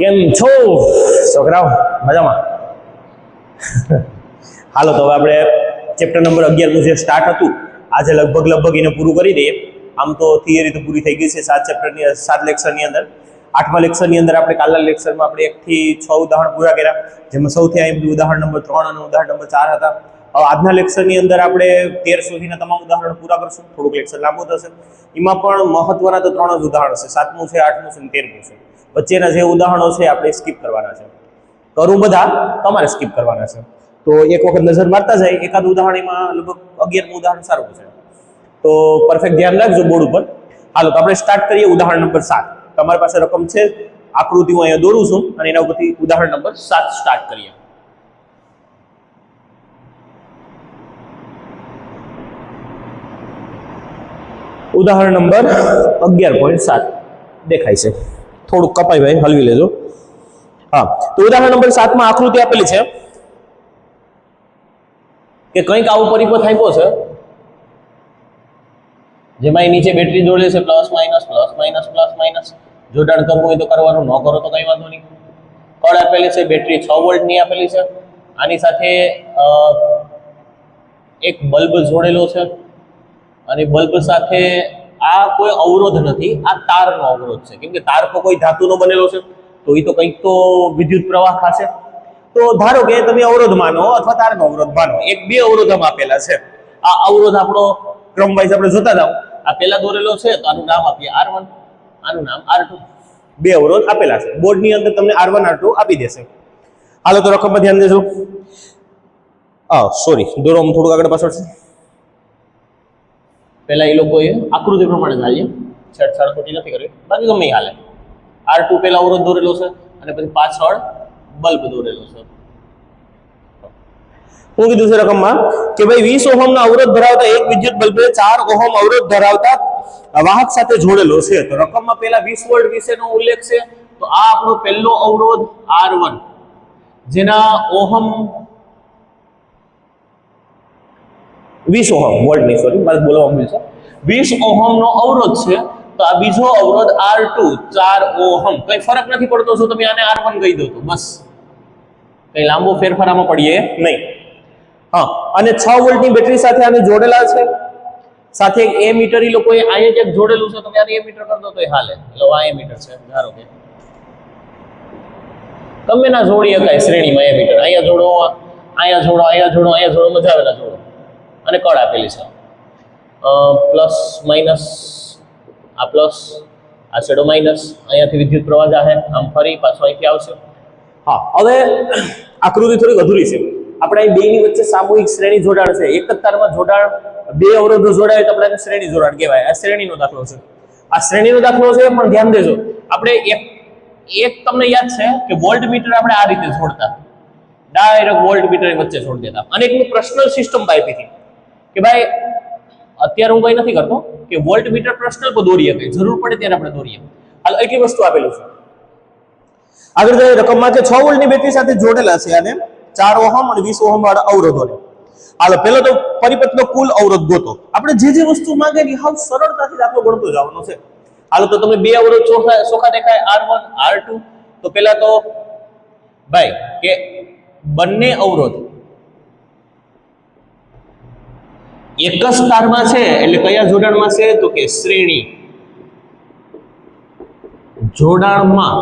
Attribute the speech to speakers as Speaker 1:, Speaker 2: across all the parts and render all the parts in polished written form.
Speaker 1: કેમ છો છોકરાઓ? મજામાં? હાલો તો હવે આપણે ચેપ્ટર નંબર 11 નું જે સ્ટાર્ટ હતું આજે લગભગ એને પૂરું કરી દઈએ. આમ તો થિયરી તો પૂરી થઈ ગઈ છે 7 લેક્ચરની અંદર. 8મા લેક્ચરની અંદર આપણે કાલના લેક્ચરમાં આપણે 1 થી 6 ઉદાહરણ પૂરા કર્યા, જેમાં સૌથી આઈએમપી ઉદાહરણ નંબર 3 અને ઉદાહરણ નંબર 4 હતા. હવે આજના લેક્ચરની અંદર આપણે 13 સુધીના તમામ ઉદાહરણ પૂરા કરશું. થોડુંક લેક્ચર લાંબુ થશે. એમાં પણ મહત્વના તો 3 જ ઉદાહરણ છે, 7મું છે, 8મું છે અને 13મું છે. વચ્ચેના જે ઉદાહરણો છે આપણે સ્કીપ કરવાના છે. કરું બધા, તમારે સ્કીપ કરવાના છે. તો એક વખત નજર મારતા જાય, એકાદ ઉદાહરણ એમાં લગભગ 11મું ઉદાહરણ સારું છે. તો પરફેક્ટ ધ્યાન રાખજો બોર્ડ ઉપર. હાલો તો આપણે સ્ટાર્ટ કરીએ ઉદાહરણ નંબર 7. તમારી પાસે રકમ છે, આકૃતિ હું અહીંયા દોરું છું અને એના ઉપરથી ઉદાહરણ નંબર 7 સ્ટાર્ટ કરીએ. ઉદાહરણ નંબર 11.7 દેખાય છે, થોડુંક કપાઈ ભાઈ, હલવી લેજો. હા, તો ઉદાહરણ નંબર 7 માં આકૃતિ આપેલી છે કે કંઈક આવો પરિપથ આપ્યો છે જેમાં નીચે બેટરી જોડે છે, પ્લસ માઇનસ. જોડાણ કરવું હોય તો કરવાનું, ન કરો તો કઈ વાંધો નહીં. કળ આપેલી છે, બેટરી 6 વોલ્ટની આપેલી છે. આની સાથે એક બલ્બ જોડેલો છે અને બલ્બ સાથે આ કોઈ અવરોધ નથી, આ તારનો અવરોધ છે. કેમ કે તાર તો કોઈ ધાતુનો બનેલો છે તો એ તો કંઈક તો વિદ્યુત પ્રવાહ ખાશે. તો ધારો કે તમે અવરોધ માનો અથવા તારનો અવરોધ માનો, એક બે અવરોધ આપેલા છે. આ અવરોધ આપણો ક્રમ વાઇઝ આપણે જોતા જાવ. આ પહેલા દોરેલો છે તો આનું નામ આપીએ R1, આનું નામ R2. બે અવરોધ આપેલા છે. બોર્ડની અંદર તમને R1 R2 આપી દેશે. હાલો તો રકમમાં ધ્યાન દેજો. સોરી, દોરવામાં થોડું આગળ પાછળ છે. પહેલા એ લોકોએ આકૃતિ પ્રમાણે ચાલીએ, છેડછાડ ખોટી નથી કરવી, બાકી ગમે હાલે. R2 પહેલા અવરોધ દોરેલો છે અને પછી પાછળ બલ્બ દોરેલો છે. શું કીધું છે રકમમાં કે ભાઈ 20 ઓહમનો અવરોધ ધરાવતા એક વિદ્યુત બલ્બને 4 ઓહમ અવરોધ ધરાવતા વાહક સાથે જોડેલો છે. તો રકમમાં પહેલા 20 વોલ્ટ વિશેનો ઉલ્લેખ છે. તો આ આપણો પહેલો અવરોધ R1 જેના ઓહમ 20 ઓહમ વોલ્ટ નહીં, સોરી મારે બોલવા મળ્યું છે, 20 ઓહમનો અવરોધ છે. તો આ બીજો અવરોધ R2 4 ઓહમ. કઈ ફરક નથી પડતો જો તમે આને R1 કહી દો તો, બસ કઈ લાંબો ફેરફાર આમાં પડીએ નહીં. હા, અને 6 વોલ્ટની બેટરી સાથે આને જોડેલા છે. સાથે એક એમીટર ઈ લોકોએ અહીંયા ક્યાંક જોડેલું છે. તમે આને એમીટર કરી દો તો હાલે. એટલે આ એમીટર છે, ધારો કે તમે ના જોડી શકાય શ્રેણીમાં એમીટર. અહીંયા જોડો, અહીંયા જોડો, અહીંયા જોડો, અહીંયા જોડો, મજા આવેલા જોડો. અને કળ આપેલી છે, પ્લસ માઇનસ, આ પ્લસ, આ છેડો માઇનસ. અહીંયાથી વિદ્યુત પ્રવાહ જાહે, આમ ફરી પાછો અહીંથી આવશે. હા, હવે આકૃતિ થોડીક અધૂરી છે. આપણે અહીં બેની વચ્ચે સામૂહિક શ્રેણી જોડાણ છે. એક જ તારમાં જોડાણ, બે અવરોધો જોડાય તો આપણે શ્રેણી જોડાણ કહેવાય. આ શ્રેણીનો દાખલો છે. આ શ્રેણીનો દાખલો છે, પણ ધ્યાન દેજો આપણે એક તમને યાદ છે કે વોલ્ટ મીટર આપણે આ રીતે જોડતા, ડાયરેક્ટ વોલ્ટ મીટર વચ્ચે જોડી દેતા. અને એકનું પર્સનલ સિસ્ટમ આપી હતી કે ભાઈ અત્યારે હું કઈ નથી કરતો કે વોલ્ટ મીટર પર્સનલ પર દોરીએ, કઈ જરૂર પડે ત્યારે આપણે દોરીએ. હાલ એટલી વસ્તુ આપેલું છે. આગળ જાય રકમમાં કે 6 વોલ્ટની બેટરી સાથે જોડેલા છે અને 4 ઓહમ અને 20 ઓહમ વાળા અવરોધોને. હાલો પહેલો તો પરિપથનો કુલ અવરોધ ગોતો. આપણે જે વસ્તુ માંગે એ હાવ સરળતાથી દાખલો ગણતો જવાનો છે. હાલો તો તમે બે અવરોધ ચોખા દેખાય, R1 R2. તો પહેલા તો ભાઈ કે બંને અવરોધ એક જ તારમાં છે, એટલે કયા જોડાણમાં છે તો કે શ્રેણી જોડાણમાં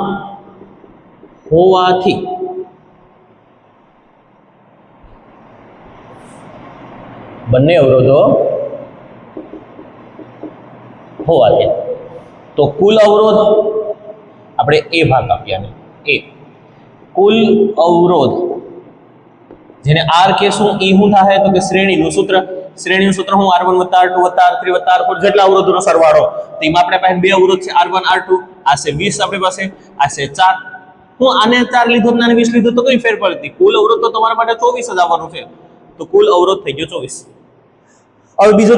Speaker 1: હોવાથી બંને અવરોધો હોવાથી તો કુલ અવરોધ આપણે એ ભાગ આપ્યા ને એ કુલ અવરોધ જેને R કહેશું એ શું થાય તો કે શ્રેણીનું સૂત્ર હું R1 + R2 + R3 + R4 જેટલા અવરોધોનો સરવાળો. તો એમાં આપણે પાસે બે અવરોધ છે, R1 R2. આ છે 20 આપણી પાસે, આ છે 4. હું આને 4 લીધો અને 20 લીધો તો કઈ ફેર પડતી? કુલ અવરોધ તો તમારા માટે 24 જ આવવાનું છે. તો કુલ અવરોધ થઈ ગયો 24. હવે બીજો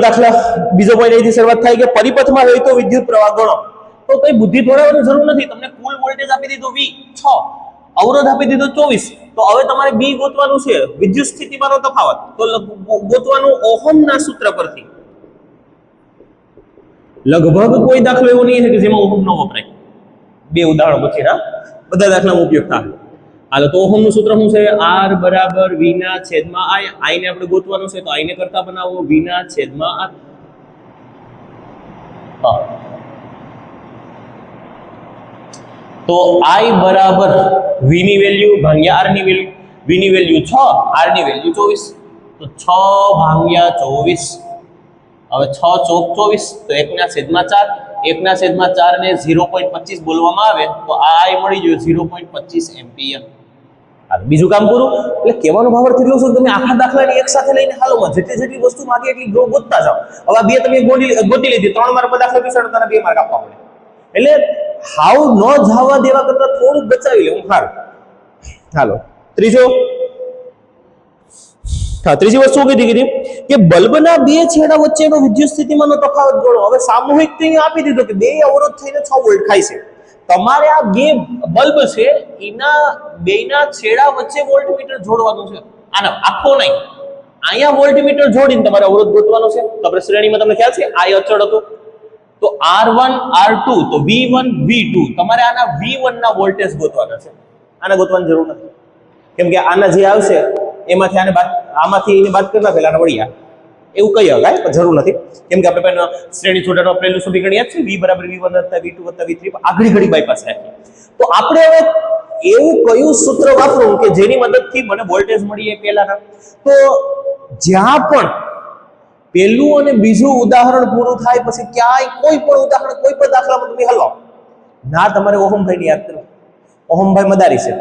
Speaker 1: પોઈન્ટ અહીંથી શરૂઆત થાય કે પરિપથમાં હોય તો વિદ્યુત પ્રવાહ ગણો. તો કઈ બુદ્ધિ દોડાવવાની જરૂર નથી. તમને કુલ વોલ્ટેજ આપી દીધો V6, અવરોધ આપી દીધો 24. તો હવે તમારે B ગોતવાનું છે, વિદ્યુત સ્થિતિમાનનો તફાવત. તો ગોતવાનું ઓહમના સૂત્ર પરથી. લગભગ કોઈ દાખલો એવો નહીં છે કે જેમાં ઓહમ ન વપરાય. બે ઉદાહરણ પછી ના બધા દાખલામાં ઉપયોગ થાય. હાલો તો ઓહમનું સૂત્ર શું છે? R બરાબર V ના છેદમાં I. I ને આપણે ગોતવાનું છે, તો I ને કરતા બનાવો V ના છેદમાં R. તો I બરાબર V ની વેલ્યુ ભાગ્યા R ની વેલ્યુ. V ની વેલ્યુ 6, R ની વેલ્યુ 24. તો 6 ભાગ્યા 24. હવે 6 ચોક 24, તો 1 ના છેદમાં 4. 1 ના છેદમાં 4 ને 0.25 બોલવામાં આવે તો આ I મળી ગયો 0.25 એમ્પિયર. બીજું કામ પૂરું. એટલે કહેવાનો ભાવ કેટલો છે? તમે આખા દાખલાને એક સાથે લઈને હાલોમાં જેટલી વસ્તુ માંગે એટલી ગોતતા જાઓ. હવે બે તમે ગોતી લીધી, 3 માર્ક પર દાખલા પીસાડો, તને 2 માર્ક આપવા પડે. એટલે હાવ ન જવા દેવા કરતા થોડુંક બચાવી લેવું સારું. હાલો ત્રીજો, ત્રીજી વસ્તુ કીધી કે બલ્બના બે છેડા વચ્ચેનો વિદ્યુત સ્થિતિમાનનો તફાવત ગણો. હવે સામૂહિક તેને આપી દીધો કે બે અવરોધ થઈને 6 વોલ્ટ ખાય છે. તમારે આ બે બલ્બ છે એના બેના છેડા વચ્ચે વોલ્ટમીટર જોડવાનું છે. આના આખો નહીં, અહીંયા વોલ્ટમીટર જોડીને તમારે અવરોધ ગોતવાનો છે. તો આપણે શ્રેણીમાં તમને ખ્યાલ છે I અચળ હતો, તો R1 R2 તો V1 V2. તમારે આના V1 ના વોલ્ટેજ ગોતવાના છે. આને ગોતવાની જરૂર નથી, કેમ કે આના જે આવશે એમાંથી આને બાદ, આમાંથી એને બાદ કરી નાખેલા આને વળ્યા એવું કહી શકાય, પણ જરૂર નથી. કેમ કે આપણે પહેલા શ્રેણી જોડાણનું પહેલું સમીકરણ યાદ છે, V બરાબર V1 + V2 + V3. આગળ ઘડી બાયપાસ રાખી. તો આપણે હવે એવું કયું સૂત્ર વાપરવું કે જેની મદદથી મને વોલ્ટેજ મળી પહેલાના. તો જ્યાં પણ પહેલું અને બીજું ઉદાહરણ પૂરું થાય પછી ક્યાંય કોઈ પણ ઉદાહરણ, કોઈ પણ દાખલામાં તમે હલો ના, તમારે ઓહમભાઈને યાદ કરો. ઓહમભાઈ મદારી છે,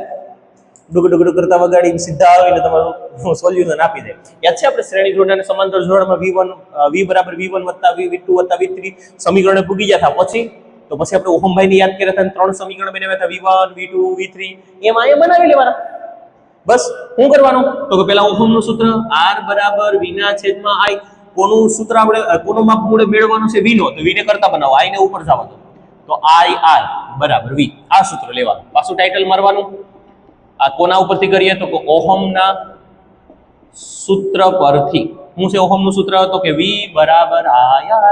Speaker 1: ડુગ કરતા વગાડી સીધા આવીને તમારું સોલ્યુશન આપી દે. યાદ છે આપણે શ્રેણી જોડાણ અને સમાંતર જોડાણમાં V બરાબર V1 + V2 + V3 સમીકરણે પૂગી ગયા હતા. પછી આપણે ઓહમભાઈને યાદ કર્યા હતા, 3 સમીકરણ બનાવ્યા હતા, V1 V2 V3. એમાં એ બનાવી લેવાના. બસ શું કરવાનું? તો કે પહેલા ઓહમનું સૂત્ર R બરાબર V ના છેદમાં I. કોનું સૂત્ર આપણે કોનું માપ મૂળે મેળવવાનું છે? V નો. તો V ને કરતા બનાવો, I ને ઉપર જવા દો. તો I R બરાબર V. આ સૂત્ર લેવાનું, પાછું ટાઇટલ મારવાનું. આ કોના ઉપરથી કરીએ? તો ઓહમના સૂત્ર પરથી. શું છે ઓહમનું સૂત્ર? તો કે V બરાબર I R.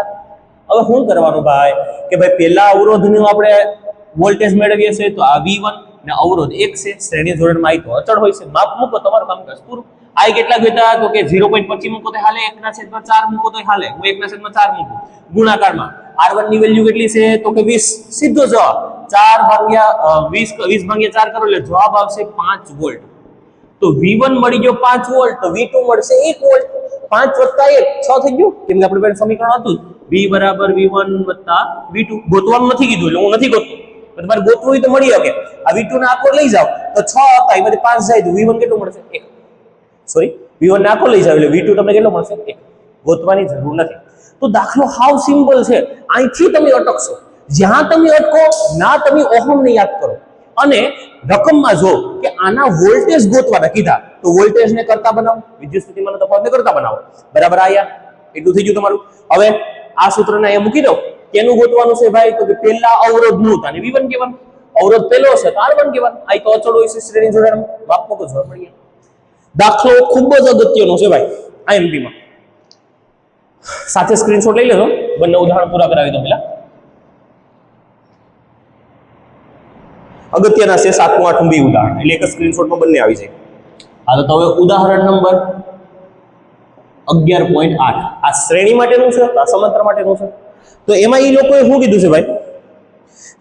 Speaker 1: હવે શું કરવાનું ભાઈ કે ભાઈ પહેલા અવરોધનું આપણે વોલ્ટેજ મેળવીએ છીએ, તો આ V1 ને અવરોધ 1 છે, શ્રેણી જોડાણમાં I તો અચળ હોય છે. માપ મૂકો, તમારું કામકાજ પૂરું. I કેટલા જોઈતા? તો કે 0.25 મૂકો તો હાલે, 1/4 મૂકો તો હાલે. હું 1/4 મૂકું ગુણાકારમાં. R1 ની વેલ્યુ કેટલી છે? તો કે 20. સીધો જવાબ 4 ભાગ્યા 20 ભાગ્યા 4 કરો એટલે જવાબ આવશે 5 વોલ્ટ. તો V1 મળી ગયો 5 વોલ્ટ, તો V2 મળશે 1 વોલ્ટ. 5 + 1 6 થઈ ગયું, કેમ કે આપણે પહેલા સમીકરણ હતું V બરાબર V1 + V2. ગોતવાનું નથી કીધું એટલે હું નથી ગોતતો, તમારે ગોતવું હોય તો મળી શકે. આ V2 ના આખો લઈ જાવ તો 6 હતા, એમાંથી 5 જાય તો V1 કેટલું મળશે? 1. સોરી, V1 ને આખો લઈ જાવ એટલે V2 તમને કેટલો મળશે? 1. ગોતવાની જરૂર નથી. તો દાખલો હાવ સિમ્પલ છે. અહીંથી તમે અટકશો, જ્યાં તમે અટકો ના તમે ઓહમને યાદ કરો અને રકમમાં જો કે આના વોલ્ટેજ ગોતવાના કીધા, તો વોલ્ટેજ ને કરતા બનાવો, વિદ્યુત સ્થિતિમાનનો તફાવતને કરતા બનાવો. બરાબર આયા એટલું થઈ ગયું તમારું. હવે આ સૂત્રને અહીંયા મૂકી દો. કેનું ગોતવાનું છે ભાઈ? તો કે પહેલા અવરોધનું, અને V1 કહેવાનું. અવરોધ પહેલો છે તો R1 કહેવાનું. આ તો અચળ હોય છે શ્રેણી જોડાણમાં. માપ મૂકો જવાબ મળી. દાખલો ખૂબ જ અગત્યનો છે ભાઈ IMP માં. સાથે સ્ક્રીનશોટ લઈ લેજો, બંને ઉદાહરણ પૂરા કરાવી દો પેલા. અગત્યના છે 7નું 8નું બે ઉદાહરણ, એટલે એક સ્ક્રીનશોટમાં બંને આવી જાય. હાલો તો હવે ઉદાહરણ નંબર 11.8 આ શ્રેણી માટેનું છે, આ સમાંતર માટેનું છે. તો એમાં એ લોકોએ શું કીધું છે ભાઈ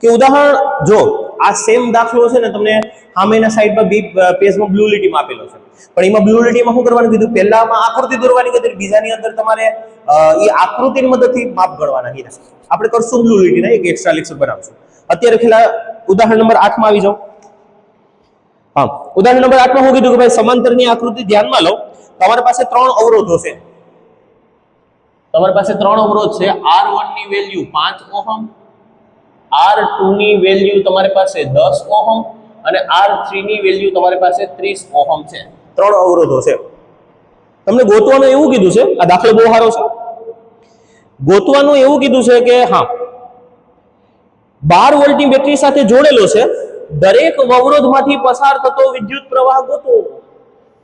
Speaker 1: કે ઉદાહરણ જો આ સેમ દાખલો છે ને, તમને સામેના સાઈડમાં બી પેજમાં બ્લુ લીટીમાં આપેલો છે, પણ એમાં બ્લુ લીટીમાં શું કરવાનું કીધું? પહેલામાં આકૃતિ દોરવાની કીધી, બીજાની અંદર તમારે એ આકૃતિની મદદથી માપ ગણવાના કીધા. આપણે કરશું બ્લુ લીટીના, એક એક્સ્ટ્રા લેક્ચર બનાવશું. અત્યારે ખેલા ઉદાહરણ નંબર 8 માં આવી જાઓ. હા, ઉદાહરણ નંબર 8 માં શું કીધું કે ભાઈ સમાંતરની આકૃતિ ધ્યાનમાં લો. તમારી પાસે 3 અવરોધો છે. તમારી પાસે 3 અવરોધ છે. R1 ની વેલ્યુ 5 ઓહમ, R2 ની વેલ્યુ તમારી પાસે 10 ઓહમ અને R3 ની વેલ્યુ તમારી પાસે 30 ઓહમ છે. 3 અવરોધો છે. તમને ગોતવાનું એવું કીધું છે, આ દાખલો બહુ સારો છે. ગોતવાનું એવું કીધું છે કે હા 12 વોલ્ટની બેટરી સાથે જોડેલો છે. દરેક અવરોધમાંથી પસાર થતો વિદ્યુત પ્રવાહ ગોતો.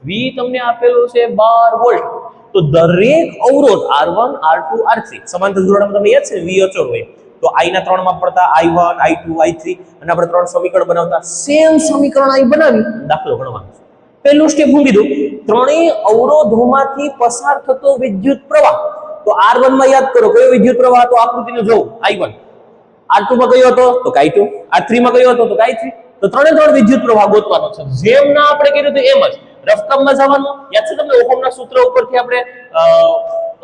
Speaker 1: V તમને આપેલો છે 12 વોલ્ટ. તો દરેક અવરોધ R1 R2 R3 સમાંતર જોડાણમાં તમને યાદ છે V અચળ હોય, તો
Speaker 2: તો i ના 3 માપ પડતા i1 i2 i3 અને આપણે 3 સમીકરણ બનાવતા સેમ સમીકરણ અહીં બનાવી દાખલો ગણવાનો છે. પહેલું સ્ટેપ હું કીધું, ત્રણેય અવરોધોમાંથી પસાર થતો વિદ્યુત પ્રવાહ. તો R1 માં યાદ કરો કયો વિદ્યુત પ્રવાહ હતો, આકૃતિને જોવો i1, R2 માં કયો હતો તો i2, R3 માં કયો હતો તો i3. તો ત્રણે ત્રણ વિદ્યુત પ્રવાહ ગોતવાનો છે. જેમ ના આપણે કર્યું તો એમ જ રફકમમાં જવાનું. યાદ છે તમને ઓહમના સૂત્ર ઉપરથી આપણે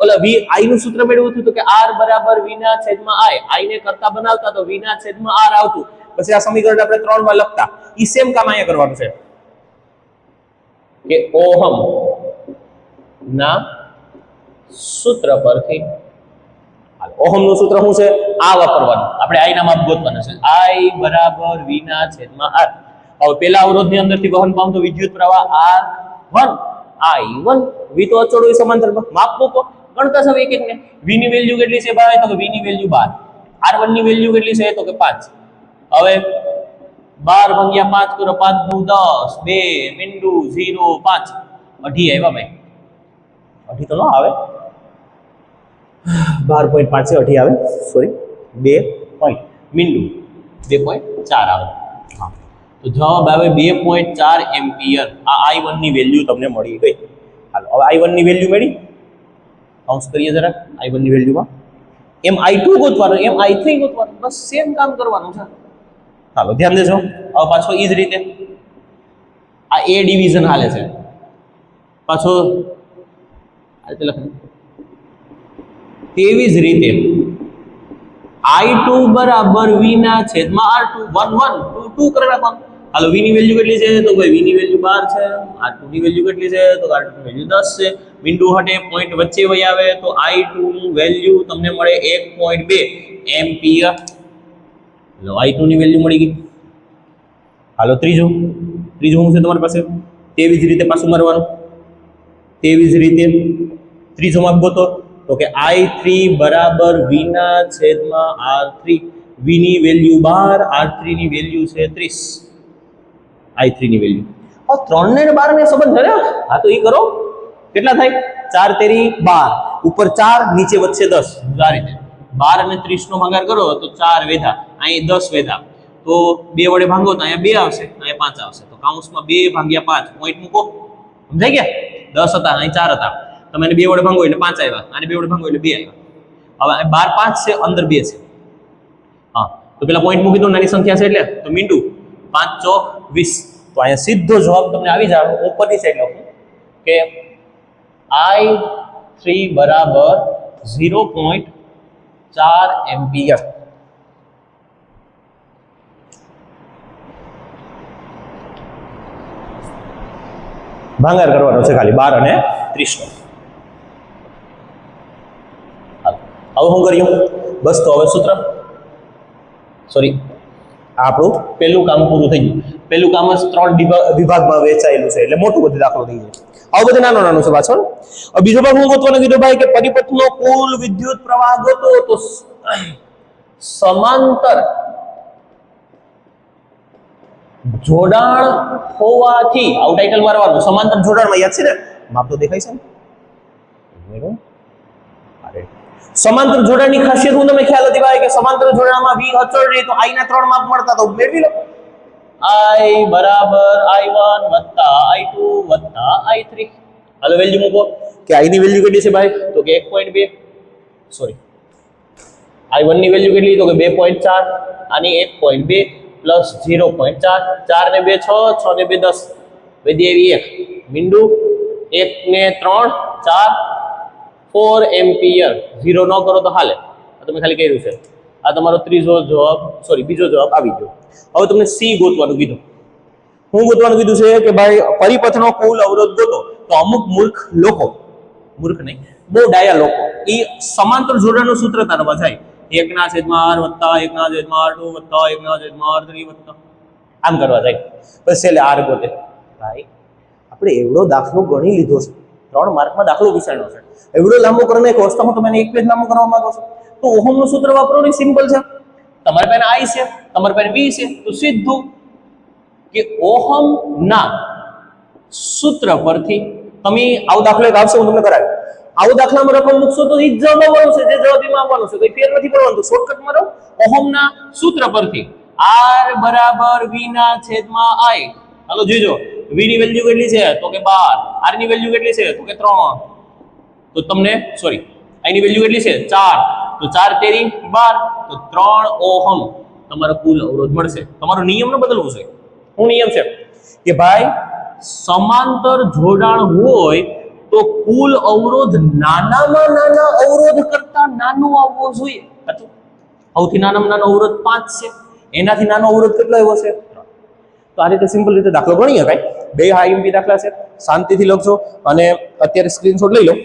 Speaker 2: ઓલા v i નું સૂત્ર મેળવ્યું હતું તો કે R બરાબર v ના છેદમાં i ને કરતા બનાવતા તો v ના છેદમાં r આવતું. પછી આ સમીકરણ આપણે 3 માં લખતા. ઈ સેમ કામ અહીંયા કરવાનું છે કે ઓહમ ના સૂત્ર પરથી ઓહમનું સૂત્ર શું છે આ વાપરવાનું. આપણે i ના માપ ગોતવાના છે. i બરાબર v ના છેદમાં r. હવે પેલા અવરોધની અંદરથી વહન પામતો વિદ્યુત પ્રવાહ r1 i1 v તો અચળ હોય સમાંતરમાં. માપ મૂકો ગણતા સૌ એક એક ને. v ની વેલ્યુ કેટલી છે ભાઈ તો કે v ની વેલ્યુ 12, r1 ની વેલ્યુ કેટલી છે તો કે 5. હવે 12 ભાગ્યા 5 કરો 5 દુ 10 2 મીંડુ 0 5 અઢી આવ્યા ભાઈ. અઢી તો ન આવે, 12.5 છે અઢી આવે સોરી 2 પોઈન્ટ મીંડુ 2.4 આવે. હા તો જવાબ આવે 2.4 એમ્પિયર. આ i1 ની વેલ્યુ તમને મળી ગઈ. હાલો હવે i1 ની વેલ્યુ મળી, કાઉન્સ કરીએ જરા i1 ની વેલ્યુમાં. એમ i2 ગોતવાનું એમ i3 ગોતવાનું, બસ સેમ કામ કરવાનું છે. હાલો ધ્યાન દેજો. હવે પાછો ઈ જ રીતે આ a ડિવિઝન હાલે છે. પાછો આ રીતે લખો. તેવી જ રીતે i2 બરાબર v ના છેદમાં r2 1 1 2 2 કરી નાખવાનું. હાલો v ની વેલ્યુ કેટલી છે તો ભાઈ v ની વેલ્યુ 12 છે, r2 ની વેલ્યુ કેટલી છે તો r2 ની વેલ્યુ 10 છે. બિંદુ હટે પોઈન્ટ વચ્ચે વહી આવે તો i2 નું વેલ્યુ તમને મળે 1.2 એમ્પિયર. લો i2 ની વેલ્યુ મળી ગઈ. હાલો ત્રીજું શું છે તમારી પાસે? તેવી જ રીતે પાછું મારવાનું. તેવી જ રીતે ત્રીજો માપ ગોતો તો કે i3 બરાબર v ના છેદમાં r3. v ની વેલ્યુ 12, r3 ની વેલ્યુ છે 30. i3 ની વેલ્યુ આ 3 ને 12 ને સંબંધ છે ને? હા તો ઈ કરો. કેટલા થાય? 4 તેરી 12 ઉપર 4 નીચે વચ્ચે 10. આ રીતે 12 અને 30 નો ભાગાકાર કરો તો 4 વેધા, અહીં 10 વેધા. તો 2 વડે ભાંગો તો અહીંયા 2 આવશે, અહીંયા 5 આવશે. તો કાઉન્સમાં 2 ભાગ્યા 5 પોઈન્ટ મૂકો. સમજાઈ ગયા? 10 હતા અહીં 4 હતા. તમે એને 2 વડે ભાંગો એટલે 5 આવ્યા, અને 2 વડે ભાંગો એટલે 2 આવ્યા. હવે 12 5 છે, અંદર 2 છે. હા તો પેલા પોઈન્ટ મૂકી દો, નાની સંખ્યા છે એટલે. તો મીંડુ 5 ચોક 20. તો અહીંયા સીધો જવાબ તમને આવી જાય. ઉપરની સાઈડ લખું કે i3 બરાબર 0.4 એમ્પિયર. ભાંગાર કરવાનો છે ખાલી 12 અને 30 નો. હવે શું કર્યું? બસ તો હવે સૂત્ર સોરી આપણું પહેલું કામ પૂરું થઈ ગયું. પહેલું કામ જ 3 વિભાગમાં વહેંચાયેલું છે એટલે મોટું બધું દાખલો થઈ જાય. આવું બધું નાનું છે પાછળ. હવે બીજો ભાગ હું ગોતવાનો કીધું ભાઈ કે પરિપથનો કુલ વિદ્યુત પ્રવાહ ગોતો તો સમાંતર જોડાણ હોવાથી આવું ટાઇટલ મારવાનું. સમાંતર જોડાણમાં યાદ છે ને? માપ તો દેખાય છે ને? સમાંતર જોડાણની ખાસિયત હું તમને ખ્યાલ હતી ભાઈ કે સમાંતર જોડાણમાં v અચળ રહે તો i ના 3 માપ મળતા તો મેળવી લો. i બરાબર i1 i2 i3. હાલો વેલ્યુ મૂકો કે i ની વેલ્યુ કેટલી છે ભાઈ તો કે 1.2 સોરી i1 ની વેલ્યુ કેટલી તો કે 2.4 આની 1.2 પ્લસ 0.4 4 ને 2 6 6 ને 2 10 વધી આવી 1 મીંડુ 1 ને 3 4 4 એમ્પિયર. 0 ન કરો તો હાલે. આ તમે ખાલી કર્યું છે. આ તમારો ત્રીજો જવાબ સોરી બીજો જવાબ આવી ગયો. હવે તમને સી ગોતવાનું કીધું. હું ગોતવાનું કીધું છે કે ભાઈ પરિપથનો કુલ અવરોધ ગોતો. તો અમુક મૂર્ખ લોકો, મૂર્ખ નહીં બહુ ડાયા લોકો, એ સમાંતર જોડાણનું સૂત્ર તારવા જાય 1 ના છેદમાં r વત્તા 1 ના છેદમાં r2 વત્તા 1 ના છેદમાં r3 વત્તા આમ કરવા જાય. બસ એટલે r ગોતે. ભાઈ આપણે એવડો દાખલો ગણી લીધો છે, 3 માર્કમાં દાખલો પૂછાણો છે. એવડો લાંબો કરીને એક વસ્તુમાં તમે એક પેજ લાંબો કરવા માંગો છો તો ઓહમનું સૂત્ર વાપરવાનું સિમ્પલ છે. તમારી પાસે i છે, તમારી પાસે v છે, તો સીધું કે ઓહમના સૂત્ર પરથી તમે આવો દાખલો એક આવશે હું તમને કરાવી આવો દાખલામાં રકમ મૂકશો તો એ જ જવાબ આવવાનો છે, જે જવાબ એમાં આવવાનો છે, કોઈ ફેર નથી પડવાનો. તો શોર્ટકટ મારો ઓહમના સૂત્ર પરથી R બરાબર V ના છેદમાં I. હાલો જોજો, V ની વેલ્યુ કેટલી છે તો કે 12, R ની વેલ્યુ કેટલી છે તો કે 3, તો તમને સોરી I ની વેલ્યુ કેટલી છે 4, તો 4 તેરી 12, તો 3 ઓહમ તમારો કુલ અવરોધ મળશે. તમારો નિયમ ન બદલવો છે. શું નિયમ છે કે ભાઈ સમાંતર જોડાણ હોય તો કુલ અવરોધ નાનામાં નાના અવરોધ કરતા નાનો આવવો જોઈએ. સાચું? સૌથી નાનામાં નાનો અવરોધ 5 છે, એનાથી નાનો અવરોધ કેટલો આવ્યો છે? તો આ રીતે સિમ્પલ રીતે દાખલો ગણી શકાય. બે આઈએમપી દાખલા છે, શાંતિથી લખજો અને અત્યારે સ્ક્રીનશોટ લઈ લો.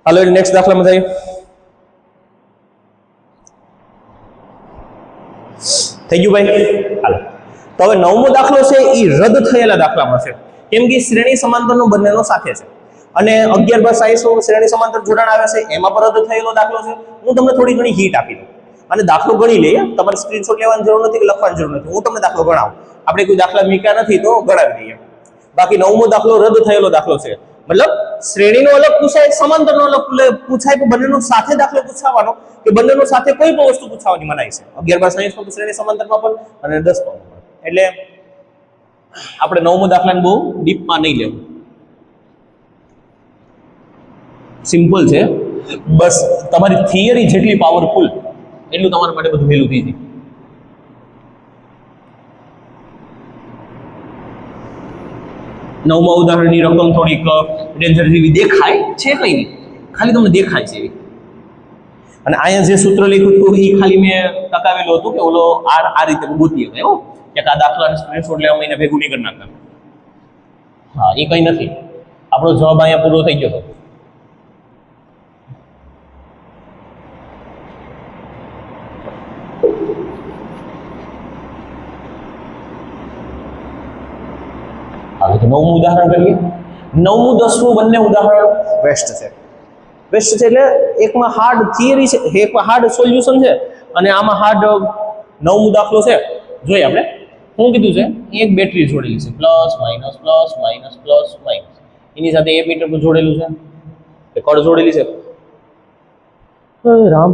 Speaker 2: હાલો નેક્સ્ટ દાખલામાં જઈએ. થઈ ગયું ભાઈ? હાલો તો હવે નવમો દાખલો છે એ રદ થયેલા દાખલામાં છે, કેમ કે શ્રેણી સમાંતરનો બંનેનો સાથે છે અને 11/60 શ્રેણી સમાંતર જોડાણ આવે છે, એમાં પણ રદ થયેલો દાખલો છે. હું તમને થોડી ઘણી હિટ આપી દઉં અને દાખલો ગણી લઈએ. તમારે સ્ક્રીનશોટ લેવાની જરૂર નથી કે લખવાની જરૂર નથી, હું તમને દાખલો ગણાવું. આપણે કોઈ દાખલા મૂક્યા નથી તો ગણાવી દઈએ. બાકી નવમો દાખલો રદ થયેલો દાખલો છે, મતલબ શ્રેણીનો અલગ પૂછાય, સમાંતરનો અલગ પૂછાય, તો બંનેનો સાથે દાખલો પૂછવાનો કે બંનેનો સાથે કોઈ પણ વસ્તુ પૂછવાની મનાઈ છે. 11/60 શ્રેણી સમાંતરમાં પણ અને 10 પણ. એટલે આપણે નવમો દાખલાને બહુ ડીપમાં નહીં લેવું, સિમ્પલ છે. બસ તમારી થિયરી જેટલી પાવરફુલ એટલું તમારા માટે બધું વહેલું થઈ જાય. નવમા ઉદાહરણની રકમ થોડીક ડેન્જર જેવી દેખાય છે, કઈ નહીં, ખાલી તમને દેખાય છે એવી. અને અહીંયા જે સૂત્ર લખ્યું હતું એ ખાલી મેં ટકાવેલું હતું કે ઓલો આ રીતે ગોતીએ ગયો કે આ દાખલાને સ્ક્રીનશોટ લેવા મહિને ભેગું નહીં કરી નાખતા. હા, એ કંઈ નથી, આપણો જવાબ અહીંયા પૂરો થઈ ગયો હતો. હવે તો નવમું ઉદાહરણ કરીએ. નવમું 10મું બંને ઉદાહરણ વેસ્ટ છે. વેસ્ટ છે એટલે એકમાં હાર્ડ થિયરી છે, એકમાં હાર્ડ સોલ્યુશન છે અને આમાં હાર્ડ નવમું દાખલો છે. જોઈએ આપણે શું કીધું છે. એક બેટરી જોડેલી છે, plus minus plus minus plus minus. એની સાથે એ મીટર પર જોડેલું છે, એ કળ જોડેલી છે. રામ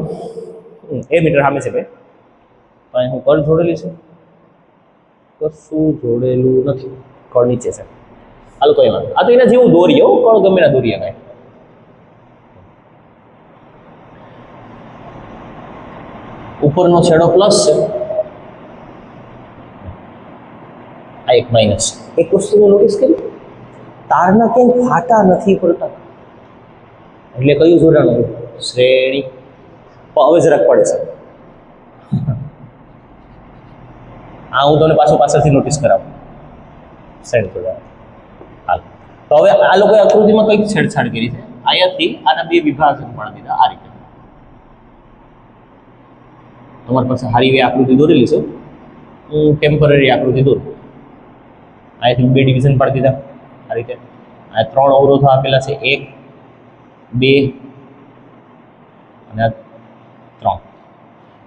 Speaker 2: એ મીટર સામે છે ભાઈ, અહીં હું કળ જોડેલી છે, કશું જોડેલું નથી, કળ નીચે છે. હાલ કોઈ વાત, આ તો એના જેવું દોરીએ, કળ ગમે ના દોરીએ કાંઈ. ઉપરનો છેડો પ્લસ છે, આ એક માઇનસ. એક વસ્તુ નોટિસ કરી, તારના ક્યાંય ફાટા નથી પડતા, એટલે કયું જોડાણ હોય? શ્રેણી. હવે જરાક પડે છે. આ હું તમને પાછળથી નોટિસ કરાવું. શ્રેણી જોડાણ. હાલ તો હવે આ લોકોએ આકૃતિમાં કંઈક છેડછાડ કરી છે. અહીંયાથી આના બે વિભાજન પાડી દીધા આ રીતે. તમારી પાસે હારી એવી આકૃતિ દોરેલી છે, હું ટેમ્પરરી આકૃતિ દોરું. અહીંયાથી બે ડિવિઝન પાડી દીધા આ રીતે. આ 3 અવરોધો આપેલા છે, 1 2 અને 3.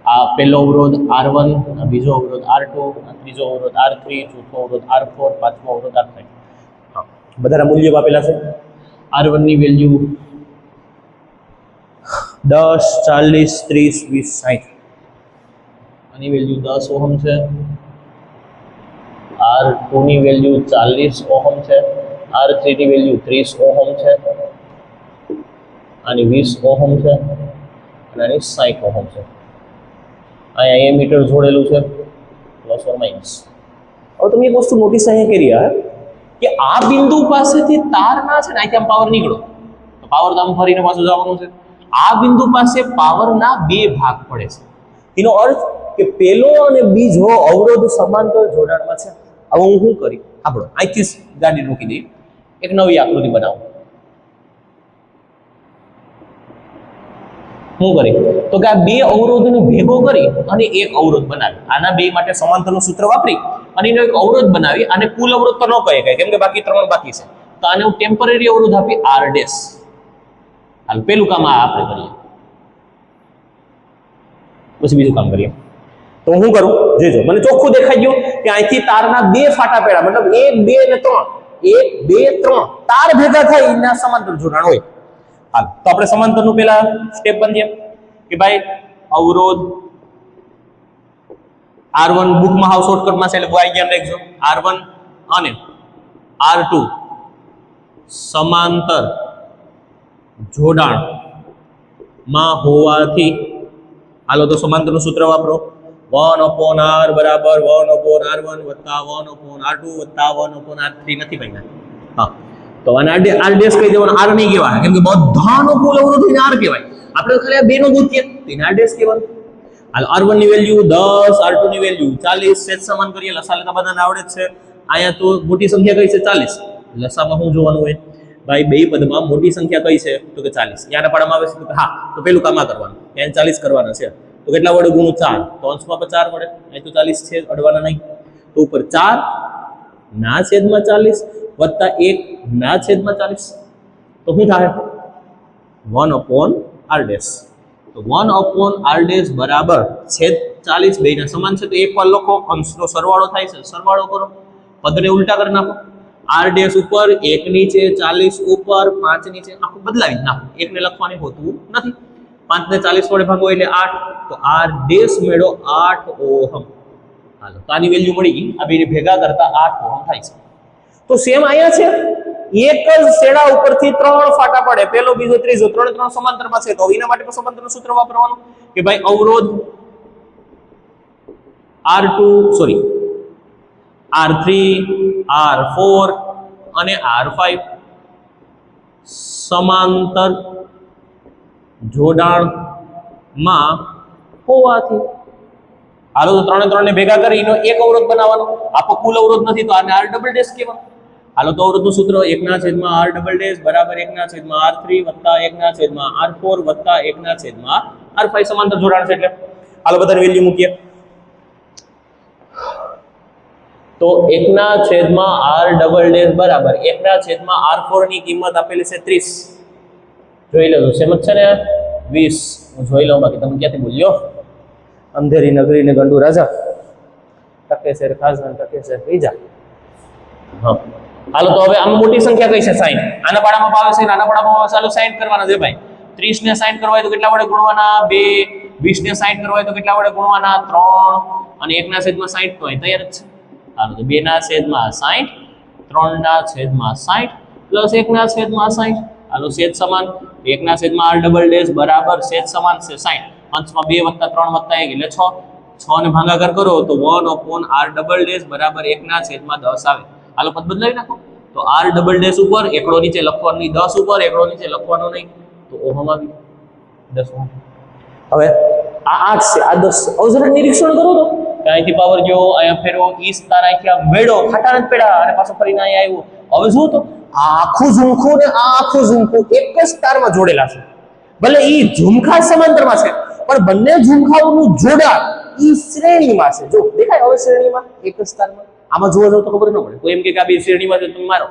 Speaker 2: આ પહેલો અવરોધ R1, આ બીજો અવરોધ R2, આ ત્રીજો અવરોધ R3, ચોથો અવરોધ R4, પાંચમો અવરોધ R5. હા, બધાના મૂલ્યો આપેલા છે. R1 ની વેલ્યુ 10, 40, 30, 20, 60. આની વેલ્યુ 10 ઓહમ છે. R2 ની વેલ્યુ 40 ઓહમ છે. R3 ની વેલ્યુ 30 ઓહમ છે. આની 20 ઓહમ છે અને આની 60 ઓહમ છે. અહીંયા એ મીટર જોડેલું છે, પ્લસ ઓર માઇનસ. હવે તમે એક વસ્તુ નોટિસ અહીંયા કરી કે આ બિંદુ પાસેથી તારના છે ને, અહીંથી આમ પાવર નીકળો તો પાવર તો આમ ફરીને પાછું જવાનું છે. આ બિંદુ પાસે પાવરના 2 ભાગ પડે છે. એનો અર્થ કે પેલો અને બીજો અવરોધ સમાંતર જોડાણમાં છે. હવે હું શું કરી, આપણો અહીંથી ગાડી રોકી દઈએ, એક નવી આકૃતિ બનાવો. શું કરી તો કે આ 2 અવરોધને ભેગો કરી અને એક અવરોધ બનાવી. આના 2 માટે સમાંતરનું સૂત્ર વાપરી અને એનો એક અવરોધ બનાવી. આને કુલ અવરોધ તો ન કહે કેમ કે બાકી 3 બાકી છે, તો આને હું ટેમ્પરરી અવરોધ આપી R ડેશ. હાલ પેલું કામ આ આપણે કરીએ, પછી બીજું કામ કરીએ. તો હું કરું જોજો, મને ચોખ્ખું દેખાઈ ગયું કે અહીંથી તારના 2 ફાટા પેડા, મતલબ 1 2 અને 3, 1 2 3 તાર ભેગા થાય એના સમાંતર જોડાણ હોય. હાલ તો આપણે સમાંતરનું પેલા સ્ટેપ બનીએ કે ભાઈ અવરોધ R1 બુકમાં હાવ શોર્ટકટમાં છે એટલે બહુ આવી ગયા લખજો R1 અને R2 સમાંતર જોડાણ માં હોવાથી હાલો તો સમાંતરનું સૂત્ર વાપરો 1/r બરાબર 1/r1 વત્તા 1/r2 વત્તા 1/r3 નથી ભાઈ હા તો આને r ડેશ કહી દેવાનો r નહીં કહેવાય કેમ કે બધાનો કુલ અવરોધ થઈને r કહેવાય આપણે ખાલી આ બેનો ગોતીએ તો એને r ડેશ કહેવાનું હાલ r1 ની વેલ્યુ 10 r2 ની વેલ્યુ 40 સેજ સમાન કરીએ લસા લેતા બધાને આવડે જ છે અહીંયા તો મોટી સંખ્યા કઈ છે 40 લસામાં શું જોવાનું હોય ભાઈ બે પદમાં મોટી સંખ્યા કઈ છે તો કે 40 યાના પાડવામાં આવે છે તો હા તો પેલું કામ આ કરવાનું ત્યાં 40 કરવાના છે તો કેટલા વડે ગુણું 4 તો અંશમાં 4 વડે અહીં તો 40 છે અડવાના નહીં તો ઉપર 4 ના છેદમાં 40 વત્તા 1 ના છેદમાં 40 તો શું થાય 1/r ડેશ તો 1/r ડેશ બરાબર છેદ 40 બેના સમાન છે તો એક વાર લખો અંશનો સરવાળો થાય છે સરવાળો કરો પદને ઉલટા કરી નાખો r ડેશ ઉપર 1 નીચે 40 ઉપર 5 નીચે આખું બદલાવી નાખો 1 ને લખવાની હોતું નથી 5 ને 40 વડે ભાગો એટલે 8 તો r ડેશ મેળો 8 ઓહમ હાલો તો આની વેલ્યુ મળી ગઈ આ બેને ભેગા કરતા 8 ઓહમ થાય છે તો સેમ આયા છે એક જ છેડા ઉપરથી ત્રણ ફાટા પડે પહેલો બીજો ત્રીજો ત્રણ સમાંતરમાં છે તો એના માટે સમાંતરનું સૂત્ર વાપરવાનું કે ભાઈ અવરોધ R2 સોરી R3 R4 અને R5 સમાંતર જોડાણમાં હોવાથી હાલો તો ત્રણે ને ભેગા કરી એનો એક અવરોધ બનાવવાનો આપો કુલ અવરોધ નથી તો આને r ડબલ ડેશ કહેવાનું હાલો તો અવરોધનું સૂત્ર 1/r ડબલ ડેશ બરાબર 1/r3 વત્તા 1/r4 વત્તા 1/r5 સમાંતર જોડાણ છે એટલે હાલો બધાની વેલ્યુ મૂકીએ તો 1/r ડબલ ડેશ બરાબર 1/r4 ની કિંમત આપેલી છે 30 જોઈ લેજો સમજ છે ને 20 હું જોઈ લઉં બાકી તમે ક્યાંથી બોલ્યો અંધેરી નગરી ને ગંડુ રાજા ટકે શેર ખાઝન ટકે શેર બીજા હા હાલો તો હવે આમ મોટી સંખ્યા કઈ છે 60 આના પાડામાં આવે છે નાના પાડામાં આવે ચાલો 60 કરવાના છે ભાઈ 30 ને 60 કરવા હોય તો કેટલા વડે ગુણવાના 2 20 ને 60 કરવા હોય તો કેટલા વડે ગુણવાના 3 અને 1/60 તો અહીં તૈયાર જ છે હાલો તો 2/60 3/60 પ્લસ 1/60 હાલો છેદ સમાન 1/r ડબલ ડેશ બરાબર છેદ સમાન છે 60 અંશમાં 2 વત્તા 3 વત્તા 1 એટલે 6 ને ભાગાકાર કરો તો 1/r ડબલ ડેશ બરાબર 1/10 આવે હાલો પદ બદલાવી નાખો તો r ડબલ ડેશ ઉપર એકડો નીચે લખવાનો નહીં 10 ઉપર એકડો નીચે લખવાનો નહીં તો ઓહમ આવી 10 ઓહમ હવે આ 8 છે આ 10 હવે જરા નિરીક્ષણ કરો તો અહીંથી પાવર ગયો અહીંયા ફેરવો ઈ તાર આખ્યા મેળો ખાટા જ પેડા અને પાછો ફરીને અહીંયા આવ્યો હવે જો તો આ આખું ઝુમખું ને આ આખું ઝુમખું એક જ તારમાં જોડેલા છે ભલે ઈ ઝુમખા સમાંતરમાં છે પણ બંને ઝુમખાઓનું જોડાણ ઈ શ્રેણીમાં છે જો દેખાય હવે શ્રેણીમાં એક જ તારમાં આમાં જોવા જાવ તો ખબર ન પડે કોઈ એમ કે આ બે શ્રેણીમાં છે તમે મારો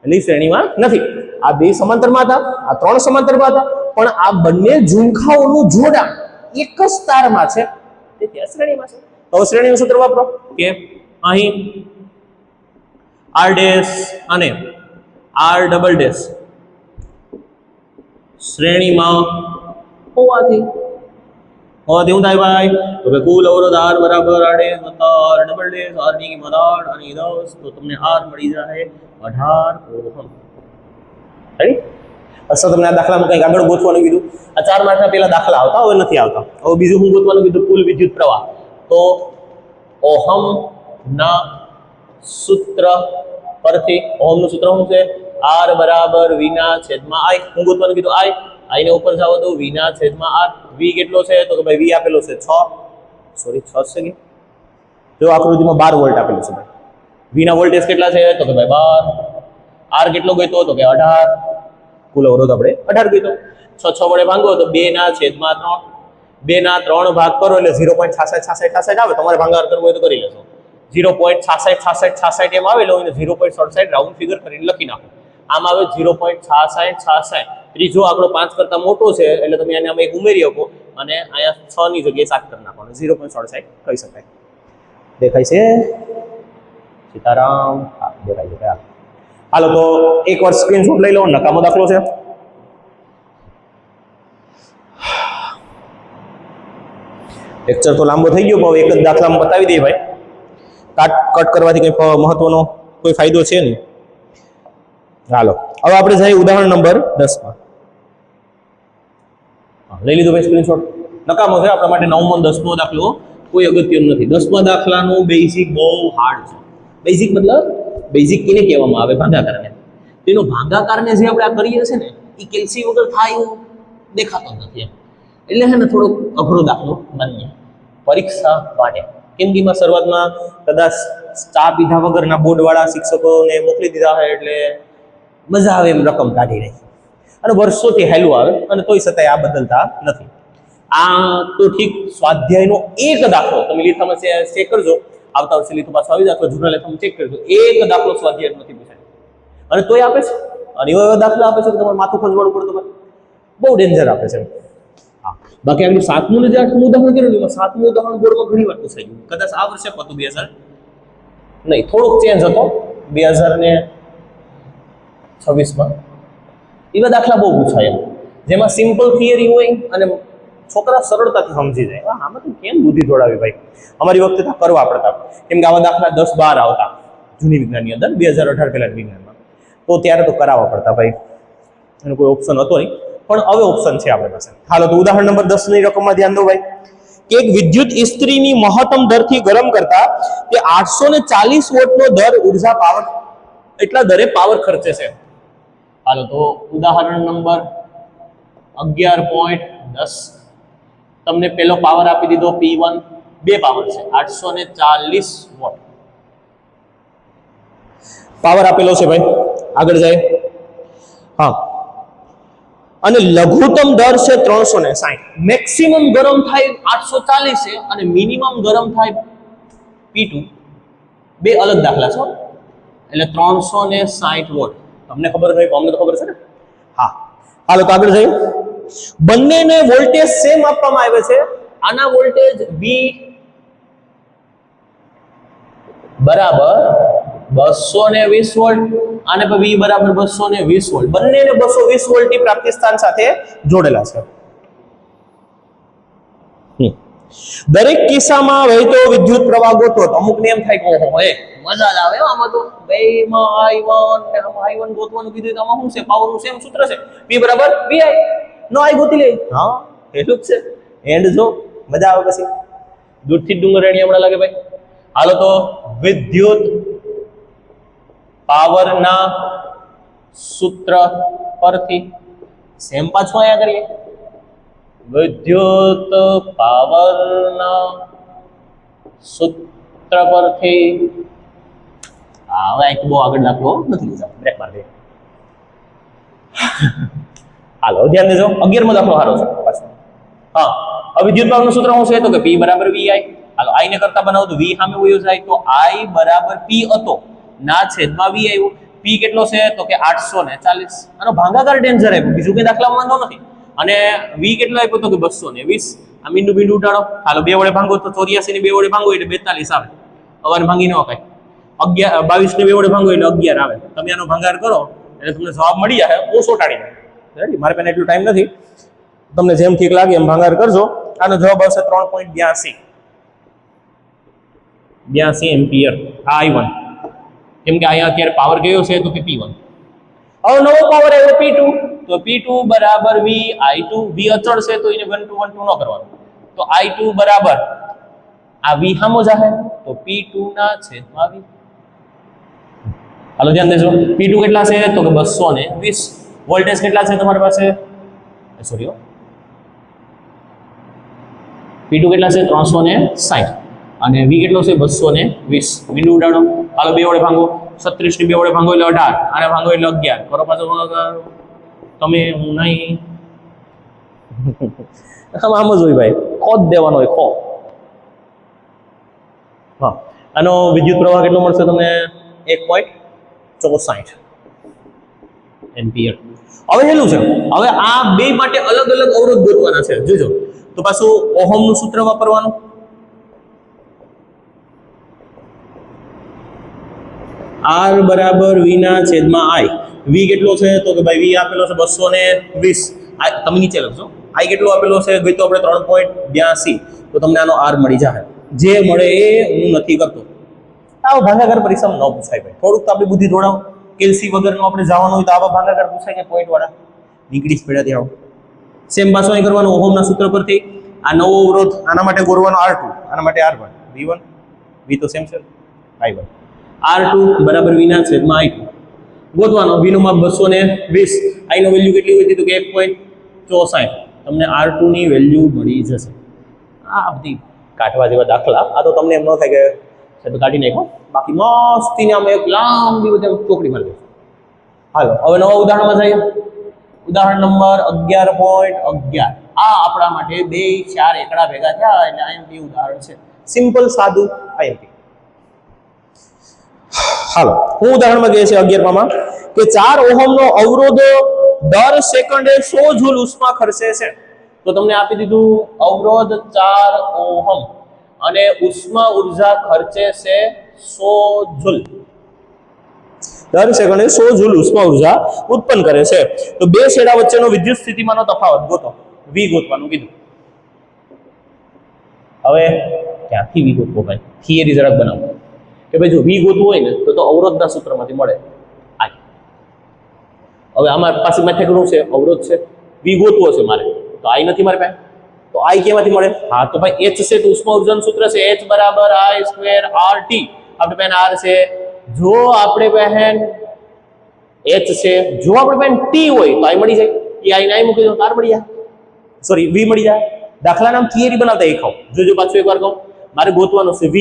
Speaker 2: એટલે શ્રેણીમાં નથી આ બે સમાંતરમાં હતા આ ત્રણ સમાંતરમાં હતા પણ આ બંને ઝુમખાઓનું જોડાણ એક જ તારમાં છે તેથી આ શ્રેણીમાં છે તો શ્રેણીનું સૂત્ર વાપરો કે અહીં r ડેશ અને r ડબલ ડેશ શ્રેણીમાં હોવાથી શું થાય ભાઈ તો કે કુલ અવરોધ r બરાબર r ડેશ વત્તા r ડબલ ડેશ r ની કિંમત 8 અને 10 તો તમને r મળી જાય 18 ઓહમ રેડી અસર તમને આ દાખલામાં કંઈક આગળ ગોતવાનું કીધું આ 4 માર્કના પેલા દાખલા આવતા હવે નથી આવતા હવે બીજું હું ગોતવાનું કીધું કુલ વિદ્યુત પ્રવાહ તો ઓહમ ના સૂત્ર પરથી ઓહમનું સૂત્ર શું છે r બરાબર v ના છેદમાં i હું ગોતવાનું કીધું i ને ઉપર જાવ તો v ના છેદમાં r v કેટલો છે તો કે ભાઈ v આપેલો છે 6 સોરી 6 છે કે જો આકૃતિમાં 12 વોલ્ટ આપેલું છે ભાઈ v ના વોલ્ટેજ કેટલા છે તો કે ભાઈ 12 r કેટલો ગયો તો કે 18 કુલ અવરોધ આપણે 18 ગયો 6 વડે ભાંગો તો 2 ના છેદમાં 3 2 ના 3 ભાગ કરો એટલે 0.6666 આવે તમારે ભાગાકાર કરવો હોય તો કરી લેશો 0.6666 એમ આવેલો હોય 0.67 રાઉન્ડ ફિગર કરીને લખી નાખો આમ આવે 0.6666 ત્રીજો આંકડો 5 કરતા મોટો છે એટલે તમે આને આમાં એક ઉમેરી શકો અને અહીંયા 6 ની જગ્યાએ 7 કરી નાખવાનો 0.67 કહી શકાય દેખાય છે સીતારામ હા દેખાય છે હાલો તો એકવાર સ્ક્રીનશોટ લઈ લો નકામો દાખલો છે લેક્ચર તો લાંબો થઈ ગયો, પણ હવે એક જ દાખલામાં બતાવી દઈએ ભાઈ. કટ કરવાથી કંઈ મહત્વનો કોઈ ફાયદો છે નહીં. હાલો હવે આપણે જઈએ ઉદાહરણ નંબર 10 માં. લઈ લીધો ભાઈ સ્ક્રીનશોટ. નકામો છે આપણા માટે 9મો 10મો દાખલો કોઈ અગત્યનું નથી. 10મા દાખલાનું બેઝિક બહુ હાર્ડ છે. બેઝિક મતલબ બેઝિક કેને કહેવામાં આવે? ભાગાકારને. તેનો ભાગાકારને જે આપણે આ કરીએ છે ને એ કેલ્સી વગર થાય એવું દેખાતો નથી એમ. એટલે છે ને થોડો અઘરો દાખલો માન્ય પરીક્ષા માટે. કેમ કે એમાં શરૂઆતમાં કદાચ ચા પીધા વગરના બોર્ડવાળા શિક્ષકોને મોકલી દીધા હોય એટલે મજા આવે એમ રકમ કાઢી રહી અને વર્ષોથી હેલું આવે અને તોય છતાંય આ બદલતા નથી. આ તો ઠીક સ્વાધ્યાયનો એક દાખલો તમે લીથામાં ચેક કરજો. આવતા વર્ષે લીથો પાછો આવી જાય તો જૂના લેખમાં ચેક કરજો. એક દાખલો સ્વાધ્યાય નથી પૂછાય અને તોય આપે છે. અને એવા દાખલા આપે છે કે તમારે માથું ખંજવાળું પડે. તમારે બહુ ડેન્જર આપે છે. બાકી આગળ 7મું ને જે 8મું ઉદાહરણ કર્યું એમાં 7મું ઉદાહરણ બોર્ડમાં ઘણી વાર પૂછાઈ ગયું. કદાચ આ વર્ષે હતું 2000 નહીં, થોડોક ચેન્જ હતો 2026માં. એવા દાખલા બહુ પૂછાય જેમાં સિમ્પલ થિયરી હોય અને છોકરા સરળતાથી સમજી જાય. આમાં તો કેમ બુદ્ધિ દોડાવી ભાઈ? અમારી વખતે તો કરવા પડતા. કેમ કે આવા દાખલા 10-12 આવતા જૂની વિજ્ઞાનની અંદર 2018 પહેલા વિજ્ઞાનમાં. તો ત્યારે તો કરાવવા પડતા ભાઈ. એનો કોઈ ઓપ્શન હતો નહીં, પણ હવે ઓપ્શન છે આપણી પાસે. હાલો તો ઉદાહરણ નંબર 10 ની રકમમાં ધ્યાન દો ભાઈ કે એક વિદ્યુત ઇસ્ત્રીની મહત્તમ દરથી ગરમ કરતા તે 840 વોટનો દર ઉર્જા પાવર એટલા દરે પાવર ખર્ચે છે. હાલો તો ઉદાહરણ નંબર 11.10 તમને પેલો પાવર આપી દીધો P1. બે પાવર છે 840 વોટ પાવર આપેલો છે ભાઈ. આગળ જાય. હા, અને લઘુત્તમ દર છે 360. મેક્સિમમ ગરમ થાય 840 છે અને મિનિમમ ગરમ થાય P2. બે અલગ દાખલા છે એટલે 360 વોટ. તમને ખબર હોય, અમને તો ખબર છે ને. હા હાલો તો આગળ જઈએ. બંનેને વોલ્ટેજ સેમ આપવામાં આવે છે. આના વોલ્ટેજ V બરાબર 220 વોલ્ટ અને V બરાબર 220 વોલ્ટ. બંનેને 220 વોલ્ટની પ્રાપ્તિ સ્થાન સાથે જોડેલા છે. દરેક કિસ્સામાં વહેતો વિદ્યુત પ્રવાહ ગોતો. અમુકને એમ થાય કે ઓહો હે મજા જ આવે આમાં તો બેમાં I1 ને આમાં I1 ગોતવાનું કીધું તો આમાં શું છે? પાવરનું સેમ સૂત્ર છે. P બરાબર VI. નો I ગોતી લે. હા એટલું જ છે. એન્ડ જો મજા આવે પછી દૂરથી ડુંગર રેણી હમણાં લાગે ભાઈ. હાલો તો વિદ્યુત પાવરના સૂત્ર પરથી સેમ પાછું અહીંયા કરીએ. વિદ્યુત પાવરના સૂત્ર પરથી હવે એક બહુ આગળ દાખલો નથી લીધા. બ્રેક માર દે. હાલો ધ્યાન દેજો. 11મો દાખલો સારો છે પાછો. હા, હવે વિદ્યુત પાવરનું સૂત્ર શું છે? તો કે P બરાબર VI. હાલો I ને કરતા બનાવો તો V સામે વયો જાય તો I બરાબર P હતો ના છેદમાં V આવ્યો. P કેટલો છે? તો કે 840. આનો ભાગાકાર ડેન્જર આપ્યો, બીજું કઈ દાખલામાં વાંધો નથી. અને V કેટલો આપ્યો? તો કે 220. આ મીંડું મીંડું ઉડાડો. હાલો 2 વડે ભાંગો તો 84 ને 2 વડે ભાંગો એટલે 42 આવે. અવાને ભાંગી ન કાય. 22 ને 2 વડે ભાંગો એટલે 11 આવે. તમે આનો ભાગાકાર કરો એટલે તમને જવાબ મળી જાય. હું સોટાડી દઉં. રેડી? મારે પાસે એટલો ટાઈમ નથી. તમને જેમ ઠીક લાગે એમ ભાગાકાર કરજો. આનો જવાબ આવશે 3.82 એમ્પિયર. આ I1. કેમ કે અહીંયા અત્યારે પાવર કયો છે? તો કે P1. હવે નવો પાવર આવ્યો P2. તો P2 બરાબર V I2. V અચળ છે તો એને 1 to 1 ન કરવાનું. તો I2 બરાબર આ V સામો જાહે તો P2 ના છેદમાં V. હાલો ધ્યાન દેજો. P2 કેટલા છે? તો કે 220. વોલ્ટેજ કેટલા છે તમારી પાસે? સોરી P2 કેટલા છે? 360 અને V કેટલો છે? 220. મીંડું ઉડાડો. હાલો 2 વડે ભાંગો. 36 ની 2 વડે ભાંગો એટલે 18. આને ભાંગો એટલે 11. કરો પાછો ભાગાકાર. તમે હું નહીં આમ જ હોય ભાઈ. ખો જ દેવાનો હોય. ખો. હા, આનો વિદ્યુત પ્રવાહ કેટલો મળશે તમને? 1.64 એમ્પિયર. હવે હેલું છે. હવે આ બે માટે અલગ અલગ અવરોધ ગોતવાના છે. જોજો તો પાછું ઓહમનું સૂત્ર વાપરવાનું. R બરાબર V ના છેદમાં I. V કેટલો છે? તો કે ભાઈ V આપેલો છે 220. તમે નીચે લખજો. I કેટલો આપેલો છે? ગઈ તો આપણે 3.82. તો તમને આનો R મળી જાય. જે મળે એ હું નથી કરતો. આવો ભાગાકાર પરીક્ષામાં ન પૂછાય ભાઈ. થોડુંક તો આપણી બુદ્ધિ દોડાવો. કેલ્સી વગરનું આપણે જવાનું હોય તો આવા ભાગાકાર પૂછાય કે પોઈન્ટ વાળા નીકળી જ પડ્યા ત્યાં. સેમ પાછું અહીં કરવાનું ઓહમના સૂત્ર પરથી આ નવો અવરોધ આના માટે ગોરવાનો R2 આના માટે R1 V1 V તો સેમ છે I1 R2 બરાબર V ના છેદમાં I2 ગોતવાનો V નું માપ 220 I નો વેલ્યુ કેટલી હતી તો કે 1.64 તમને R2 ની વેલ્યુ મળી જશે. આ બધી કાઢવા જેવા દાખલા આ તો તમને એમ ન થાય કે સાહેબ કાઢી નાખો બાકી મસ્તીને આમ એક લાંબી બધી ચોકડી મારી દે. હાલો હવે નવા ઉદાહરણમાં જઈએ. ઉદાહરણ નંબર 11.11 આ આપણા માટે 2 4 એકડા ભેગા થયા એટલે આઈએમપી ઉદાહરણ છે. સિમ્પલ સાદું આઈએમપી. હાલો હું ઉદાહરણમાં કહે છે 11 માં કે 4 ઓહમનો અવરોધ દર સેકન્ડે 100 જૂલ ઉષ્મા ખર્ચે છે. તો તમને આપી દીધું અવરોધ 4 ઓહમ અને ઉષ્મા ઉર્જા ખર્ચે છે 100 જૂલ. દર સેકન્ડે 100 જૂલ ઉષ્મા ઉર્જા ઉત્પન્ન કરે છે. તો બે છેડા વચ્ચેનો વિદ્યુત સ્થિતિમાનનો તફાવત ગોતો. V ગોતવાનું કીધું. હવે ક્યાંથી V ગોતવો ભાઈ? થિયરી જરાક બનાવો કે ભાઈ જો V ગોતવું હોય ને તો અવરોધના સૂત્રમાંથી મળે I. હવે અમારી પાસે મેથડ છે અવરોધ છે V ગોતવો છે મારે તો I નથી મારી પાસે તો I કેમાંથી મળે? હા તો ભાઈ H છે તો ઉષ્મા ઉર્જાનું સૂત્ર છે H બરાબર I² RT. આપણે પાસે R છે. જો આપણે બહેન H છે જો આપણે બહેન T હોય તો I મળી જાય. એ I મૂકી દો R મળી જાય. સોરી V મળી જાય. દાખલા નામ થિયરી બનાવતા એ ખાવ. જો પાછું એકવાર કહું મારે ગોતવાનું છે V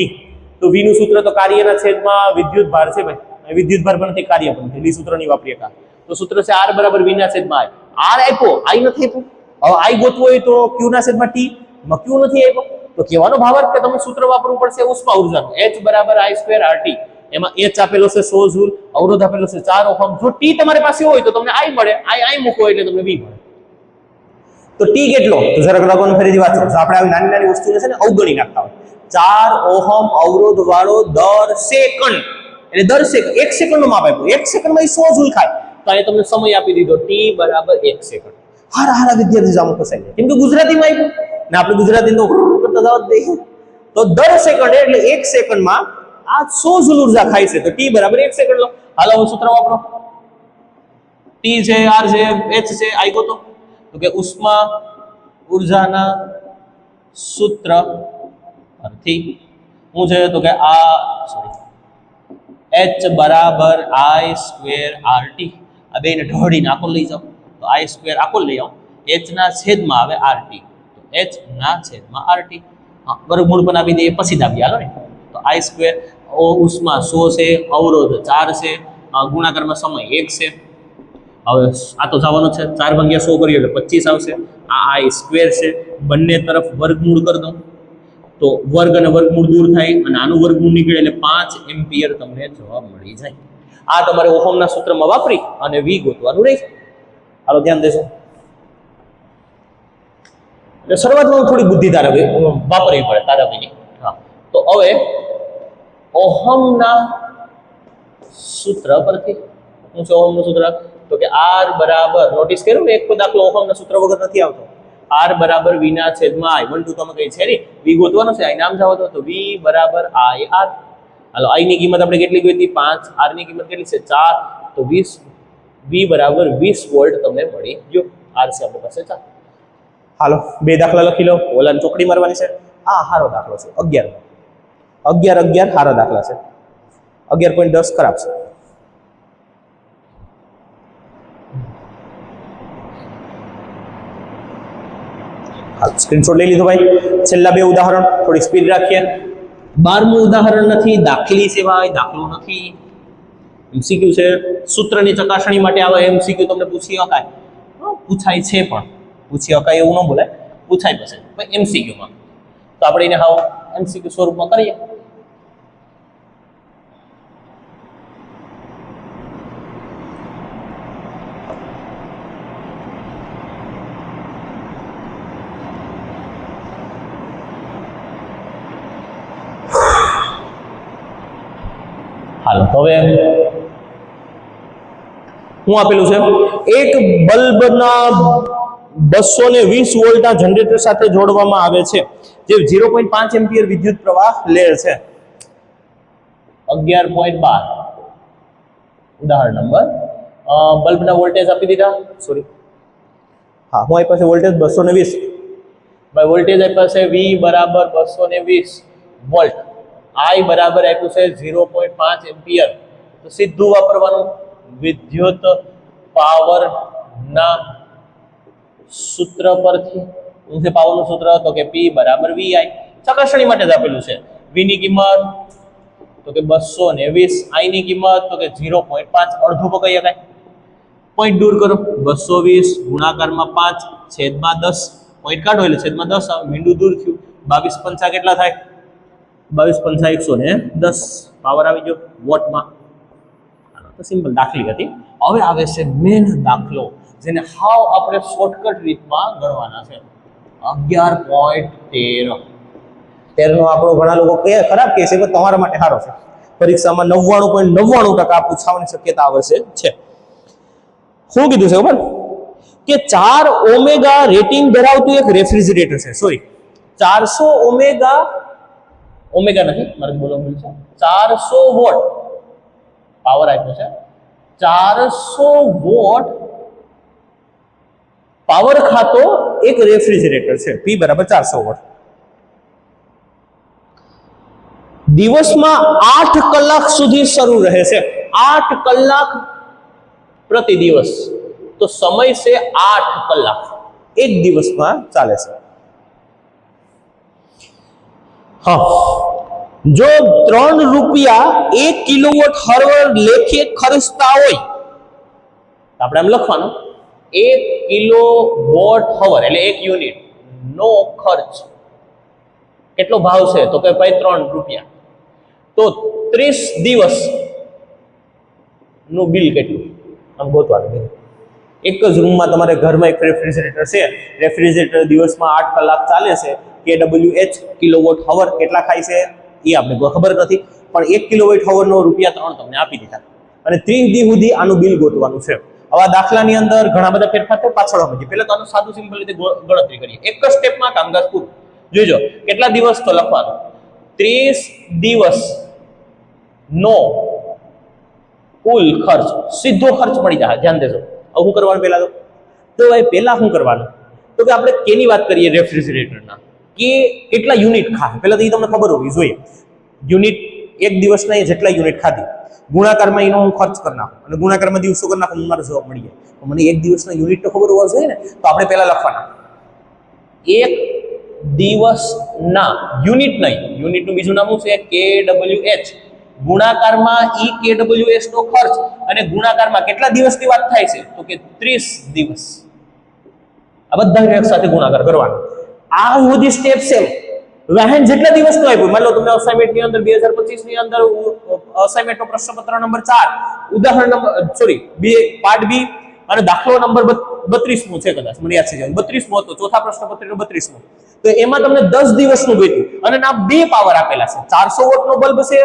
Speaker 2: તો V નું સૂત્ર તો કાર્યના છેદમાં વિદ્યુત ભાર છે ભાઈ. વિદ્યુત ભાર પણ નથી કાર્ય પણ નથી. સૂત્ર નહીં વાપરીએ કા તો સૂત્ર છે R બરાબર V ના છેદમાં I. R આપ્યો I નથી આપ્યો. હવે I ગોતવો હોય તો Q ના છેદમાં T માં Q નથી આપ્યો તો કહેવાનો ભાવાર્થ કે તમે સૂત્ર વાપરવું પડશે ઉષ્મા ઉર્જાનું H બરાબર I² RT. એમાં H આપેલો છે 100 જૂલ અવરોધ આપેલો છે 4 ઓહમ. જો T તમારી પાસે હોય તો તમને I મળે. I મૂકો એટલે તમને V મળે. તો T કેટલો તો જરાક લગવાનું ફરીથી વાંચો. આપણે આવી નાની નાની વસ્તુને છે ને અવગણી નાખતા હોય. 4 ઓહમ અવરોધ વાળો દર સેકન્ડ એટલે દર સેકન્ડ 1 સેકન્ડનું માપ આપ્યું. 1 સેકન્ડમાં 100 જૂલ ખાય તો અહીં તમને સમય આપી દીધો T બરાબર 1 સેકન્ડ. હારા વિદ્યાર્થી જામો ફસાઈ જાય કેમ કે ગુજરાતીમાં આપ્યું ને આપણે ગુજરાતી તો કરતા જવા દઈએ તો દર સેકન્ડ એટલે 1 સેકન્ડમાં આ 100 જૂલ ઉર્જા ખાય છે તો T બરાબર 1 સેકન્ડ લો. હાલો હવે સૂત્ર વાપરો. T છે R છે H છે I ગોતો તો કે ઉષ્મા ઉર્જાના સૂત્ર પરથી હું છે તો કે આ H બરાબર I² RT. આ બેને ઢોળી નાખો લઈ જાઓ તો I² આખો લઈ આવો. H ના છેદમાં આવે RT તો H ના છેદમાં RT. હા વર્ગમૂળ પણ આપી દઈએ પછી દાબી હાલો ને તો I² ઉષ્મા 100 છે અવરોધ 4 છે ગુણાકારમાં સમય 1 છે. હવે આ તો જવાનો છે 4 ભાગ્યા 100 કરીએ એટલે 25 આવશે. આ I² છે બંને તરફ વર્ગમૂળ કરી દો તો વર્ગ અને વર્ગમૂળ દૂર થાય અને આનું વર્ગમૂળ નીકળે એટલે 5 એમ્પિયર તમને જવાબ મળી જાય. આ તમારે ઓહમના સૂત્રમાં વાપરી અને V ગોતવાનું રહેશે. હાલો ધ્યાન દેજો. એટલે શરૂઆતમાં થોડી બુદ્ધિ તારે વાપરવી પડે તારા ભાઈની. હા તો હવે ઓહમના સૂત્ર પરથી શું છે ઓહમનું સૂત્ર તો કે R બરાબર નોટિસ કર્યું ને એક પણ દાખલો ઓહમના સૂત્ર વગર નથી આવતો. R બરાબર V ના છેદમાં I. 1 2 તમે કઈ છે ને V ગોતવાનો છે I નામ જાવ તો V બરાબર I R. હાલો I ની કિંમત આપણે કેટલી ગોતી 5. R ની કિંમત કેટલી છે 4 તો 20 V બરાબર 20 વોલ્ટ તમને મળી ગયો. R છે આપણી પાસે 4. હાલો બે દાખલા લખી લો. ઓલાને ચોકડી મારવાની છે. આ હારો દાખલો છે 11 11 હારા દાખલા છે. 11.10 ખરાબ છે. હાલ સ્ક્રીનશોટ લઈ લીધો ભાઈ. છેલ્લા બે ઉદાહરણ થોડી સ્પીડ રાખીએ. 12મું ઉદાહરણ નથી દાખલી છે ભાઈ દાખલો નથી MCQ છે. સૂત્રની ચકાસણી માટે આવા MCQ તમને પૂછી શકાય પૂછાય છે પણ પૂછી શકાય એવું ન બોલાય પૂછાય પછી ભાઈ MCQ માં તો આપણે એને હાવ MCQ સ્વરૂપમાં કરીએ. હાલો હવે હું આપેલું છે એક બલ્બના 220 વોલ્ટના જનરેટર સાથે જોડવામાં આવે છે જે 0.5 એમ્પિયર વિદ્યુત પ્રવાહ લે છે.
Speaker 1: 11.12 ઉદાહરણ નંબર બલ્બના વોલ્ટેજ આપી દીધા. સોરી,
Speaker 2: હા હું આપી પાસે વોલ્ટેજ 220.
Speaker 1: ભાઈ વોલ્ટેજ આપ્યા છે V બરાબર 220 વોલ્ટ, I બરાબર આપ્યું છે 0.5 એમ્પિયર. તો સીધું વાપરવાનું વિદ્યુત પાવર ના સૂત્ર પરથી. શું છે પાવરનું સૂત્ર? તો કે P બરાબર VI. ચકાસણી માટે જ આપેલું છે. V ની કિંમત તો કે 220, I ની કિંમત તો કે 0.5, અડધું પકડી શકાય. પોઈન્ટ દૂર કરો, 220 ગુણાકારમાં 5 છેદમાં 10, પોઈન્ટ કાઢો એટલે છેદમાં 10 આવે, મીંડું દૂર થયું. 22 પંચા કેટલા થાય? 22 પંચા 110 પાવર આવી ગયો વોટમાં. તો સિમ્પલ દાખલી હતી. હવે આવે છે મેન દાખલો જેને હાવ આપણે શોર્ટકટ રીતમાં ગણવાના છે. 11.13
Speaker 2: તેરનો આપણો ઘણા લોકો કહે ખરાબ કહે છે, પણ તમારા માટે સારો છે. પરીક્ષામાં 99.99% પૂછાવાની શક્યતા આવશે છે. શું કીધું છે ખબર? કે 4 ઓમેગા રેટિંગ ધરાવતું એક રેફ્રિજરેટર છે. સોરી, 400 ઓમેગા નથી, મારે બોલવું ભૂલ છે. 400 વોટ પાવર આપ્યો છે. 400 વોટ પાવર ખાતો એક રેફ્રિજરેટર છે. P બરાબર 400 વોટ. દિવસમાં 8 કલાક સુધી શરૂ રહે છે. 8 કલાક પ્રતિ દિવસ. તો સમય છે 8 કલાક, એક દિવસમાં ચાલે છે. હા, જો 3 રૂપિયા 1 કિલોવોટ હવર લેખે ખર્ચતા હોય, આપણે આમ લખવાનું 1 કિલોવોટ હવર એટલે 1 યુનિટ નો ખર્ચ કેટલો ભાવ છે? તો કે ભાઈ 3 રૂપિયા. તો 30 દિવસ નું બિલ કેટલું? આમ ગોતવાનું. એક જ રૂમમાં તમારે ઘરમાં એક રેફ્રિજરેટર છે. રેફ્રિજરેટર દિવસમાં 8 કલાક ચાલે છે. KWH કિલોવોટ હવર કેટલા ખાય છે એ આપણે ખબર નથી, પણ 1 કિલોવોટ હવરનો રૂપિયા 3 તમને આપી દીધા અને 30 દી સુધી આનું બિલ ગોતવાનું છે. આવા દાખલાની અંદર ઘણા બધા ફેરફાર છે, પાછળ સમજીએ. પહેલા તો આનું સાદું સિમ્પલ રીતે ગણતરી કરીએ. એક જ સ્ટેપમાં કામકાજ પૂરું. જોઈજો કેટલા દિવસ તો લખવાનું 30 દિવસ નો કુલ ખર્ચ, સીધો ખર્ચ મળી જાય. ધ્યાન દેજો. હવે શું કરવાનું પહેલા તો ભાઈ પહેલા શું કરવાનું તો કે આપણે કેની વાત કરીએ? રેફ્રિજરેટરના. કે કેટલા યુનિટ ખાય પહેલા તો એ તમને ખબર હોવી જોઈએ. યુનિટ એક દિવસના જેટલા યુનિટ ખાધી ગુણાકારમાં એનો હું ખર્ચ કરી નાખું અને ગુણાકારમાં દિવસો કરી નાખું, મારો જવાબ મળી જાય. તો મને એક દિવસના યુનિટ તો ખબર હોવા જોઈએ ને. તો આપણે પહેલા લખવાના એક દિવસના યુનિટ નહીં, યુનિટનું બીજું નામ શું છે? KWH. ગુણાકારમાં KWH નો ખર્ચ અને ગુણાકારમાં કેટલા દિવસની વાત થાય છે? તો કે 30 દિવસ. આ બધા એક સાથે ગુણાકાર કરવાનો. આ બધી સ્ટેપ છે. વાહન જેટલા દિવસનો આપ્યો, માની લો તમને અસાઇનમેન્ટની અંદર 2025 ની અંદર અસાઇનમેન્ટનો પ્રશ્નપત્ર નંબર 4 ઉદાહરણ નંબર સોરી પાર્ટ બી અને દાખલો નંબર 32મો છે, કદાચ મને યાદ છે 32મો હતો, ચોથા પ્રશ્નપત્રનો 32મો. તો એમાં તમને 10 દિવસનું ગયું અને ના 2 પાવર આપેલા છે. 400 વોટનો બલ્બ છે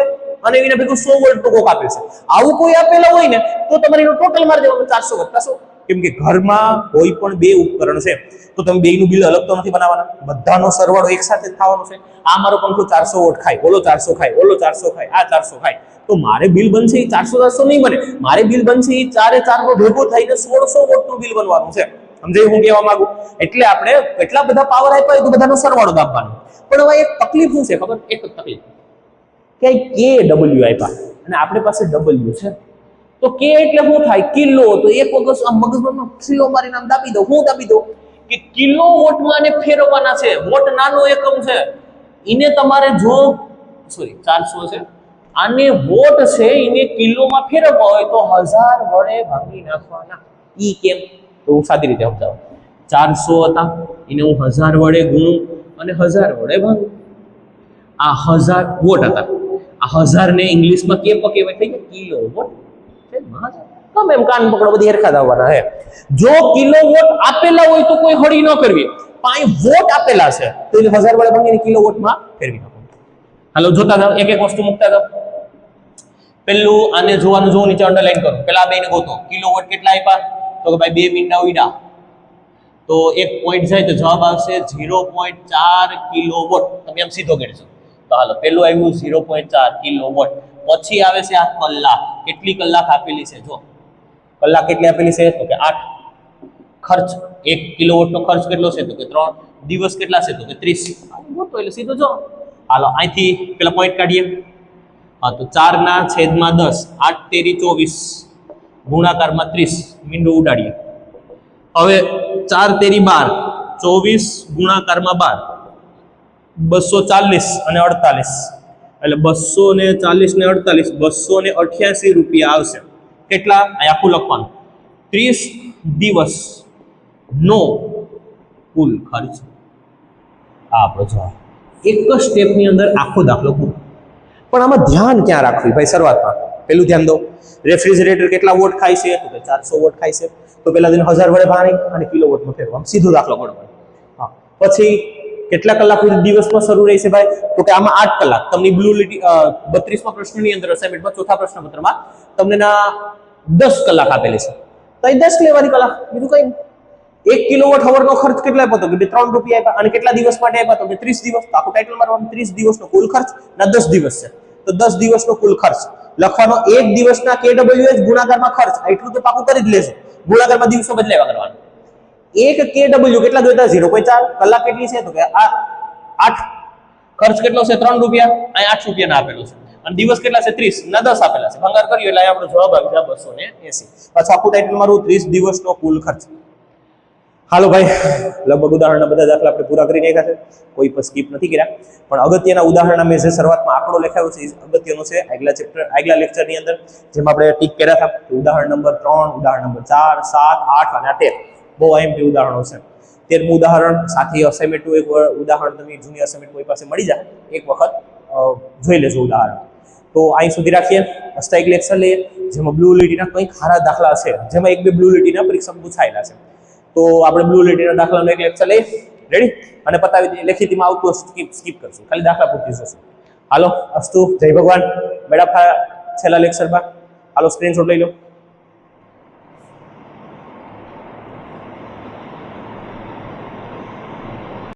Speaker 2: અને એના ભેગું 100 વોલ્ટ કોક આપેલ છે. આવું કોઈ આપેલા હોય ને તો તમારે એનો ટોટલ મારી દેવાનું 400 વત્તા 100. કેમ કે ઘરમાં કોઈ પણ 2 ઉપકરણ છે તો તમે બેયનું બિલ અલગ તો નથી બનાવવાના, બધાનો સરવાળો એકસાથે જ થવાનો છે. આ મારો પંખો 400 વોટ ખાય, ઓલો 400 ખાય, ઓલો 400 ખાય, આ 400 ખાય, તો મારે બિલ બનશે એ 400 નહીં બને. મારે બિલ બનશે એ 4 નો ભેગો થઈને 1600 વોટનું બિલ બનવાનું છે. સમજાય હું કહેવા માંગુ? એટલે આપણે કેટલા બધા પાવર આપ્યા હોય તો બધાનો સરવાળો દાબવાનો. પણ હવે એક તકલીફ શું છે ખબર? એક તકલીફ કે KW આપ્યા અને આપણી પાસે W છે. તો K એટલે શું થાય? કિલો. તો એક વખત આ મગજમાં કિલો મારીને આમ દાબી દો. હું દાબી દઉં કે કિલો વોટમાં ને ફેરવવાના છે. વોટ નાનો એકમ છે, એને તમારે જો સોરી 400 છે, આને વોટ છે એને કિલોમાં ફેરવવા હોય તો 1000 વડે ભાગી નાખવાના. ઈ કેમ? તો હું સાદી રીતે સમજાવું. 400 હતા એને હું 1000 વડે ગુણું અને 1000 વડે ભાગું. આ 1000 વોટ હતા. આ 1000 ને ઇંગ્લિશમાં કે કહેવાય? થઈ ગયા કિલો વોટ. તમે એમ કાન પકડો, બધી હરખા આવવાના હે. જો કિલોવોટ આપેલા હોય તો કોઈ હળી ન કરવી. પણ વોટ આપેલા છે તો એને 1000 વડે ભાગીને કિલોવોટમાં ફેરવી નાખો. હાલો જોતા જાઓ, એક એક વસ્તુ મૂકતા જાઓ. પેલું આને જોવાનું, જો નીચે અંડરલાઈન કરો. પેલા બેને ગોતો કિલોવોટ કેટલા આપ્યા? તો કે ભાઈ 2 મીંડા ઉડ્યા. તો એક પોઈન્ટ જાય તો જવાબ આવશે 0.4 કિલોવોટ. તમે આમ સીધો ગણશો તો હાલો પેલું આવ્યું 0.4 કિલોવોટ. પછી આવે છે આ કલાક. કેટલી કલાક આપેલી છે જો કલાક કેટલી આપેલી છે તો કે 8. ખર્ચ 1 કિલોવોટનો ખર્ચ કેટલો છે તો કે 3. દિવસ કેટલા છે તો કે 30. ગોતો એટલે સીધો જો હાલો અહીંથી પેલા પોઈન્ટ કાઢીએ. હા તો 4/10 8 તેરી 24 ગુણાકારમાં 30 મીંડું ઉડાડીએ. હવે 4 તેરી 12 24 ગુણાકારમાં 12 240 અને 48 એટલે 240 ને 48 288 રૂપિયા આવશે. કેટલા અહીં આખું લખવાનું 30 દિવસ નો કુલ ખર્ચ. આ આપણો જવાબ. એક જ સ્ટેપની અંદર આખો દાખલો પૂરો. પણ આમાં ધ્યાન ક્યાં રાખવું ભાઈ? શરૂઆતમાં પેલું ધ્યાન દો. રેફ્રિજરેટર કેટલા વોટ ખાય છે તો કે 400 વોટ ખાય છે. તો પેલા દિન 1000 વડે ભાણી અને કિલોવોટમાં ફેરવો. આમ સીધો દાખલો ગણવાનો. હા પછી કેટલા કલાક દિવસમાં શરૂ રહેશે ભાઈ તો કે આમાં 8 કલાક. તમને બ્લુ લીટી 32માં પ્રશ્નની અંદર અસાઇનમેન્ટમાં ચોથા પ્રશ્નપત્રમાં તમને ના 10 કલાક આપેલી છે. તો એ 10 લેવાની કલાક, બીજું કઈ નહીં. 1 કિલોવોટ હવરનો ખર્ચ કેટલા આપ્યો તો કે 3 રૂપિયા આપ્યા. અને કેટલા દિવસ માટે આપ્યા તો કે 30 દિવસ. તો આખું ટાઇટલ મારવાનું 30 દિવસનો કુલ ખર્ચ ના 10 દિવસ છે તો 10 દિવસનો કુલ ખર્ચ લખવાનો. 1 દિવસના KWH ગુણાકારમાં ખર્ચ એટલું તો પાકું કરી જ લેજો. ગુણાકારમાં દિવસો બદલાવા કરવાનું. 1 KW કેટલા જોઈતા 0.4. કલાક કેટલી છે તો કે આ 8. ખર્ચ કેટલો છે 3 રૂપિયા. અહીં 8 રૂપિયાના આપેલો છે. અને દિવસ કેટલા છે 30 ના 10 આપેલા છે. ભંગાર કર્યો એટલે આપણો જવાબ આવી જાય 280. પાછું આખું ટાઇટલ મારું 30 દિવસનો કુલ ખર્ચ. હાલો ભાઈ લગભગ ઉદાહરણના બધા દાખલા આપણે પૂરા કરી નાખ્યા છે. કોઈ પણ સ્કીપ નથી કર્યા. પણ અગત્યના ઉદાહરણના મેં જે શરૂઆતમાં આંકડો લખાયો છે એ અગત્યનો છે. આગલા લેક્ચરની અંદર જેમ આપણે ટીક કર્યા હતા ઉદાહરણ નંબર 3, ઉદાહરણ નંબર 4, 7, 8 અને 13 બહુ આઈએમપી ઉદાહરણો છે. 13મું ઉદાહરણ સાથે અસાઇનમેન્ટનું એક ઉદાહરણ તમે જૂની અસાઇનમેન્ટ કોઈ પાસે મળી જાય એક વખત જોઈ લેજો ઉદાહરણ. તો અહીં સુધી રાખીએ. હસતા એક લેક્ચર લઈએ જેમાં બ્લુ લીટીના કંઈક સારા દાખલા છે, જેમાં 1-2 બ્લુ લીટીના પરીક્ષામાં પૂછાયેલા છે. તો આપણે બ્લુ લીટીના દાખલાનો એક લેક્ચર લઈએ. રેડી? અને પતાવી દઈએ. લેખિતમાં આવતું સ્કીપ કરશું, ખાલી દાખલા પૂરતી જશું. હાલો અસ્તુ, જય ભગવાન. મેળા છેલ્લા લેક્ચરમાં હાલો સ્ક્રીનશોટ લઈ લો.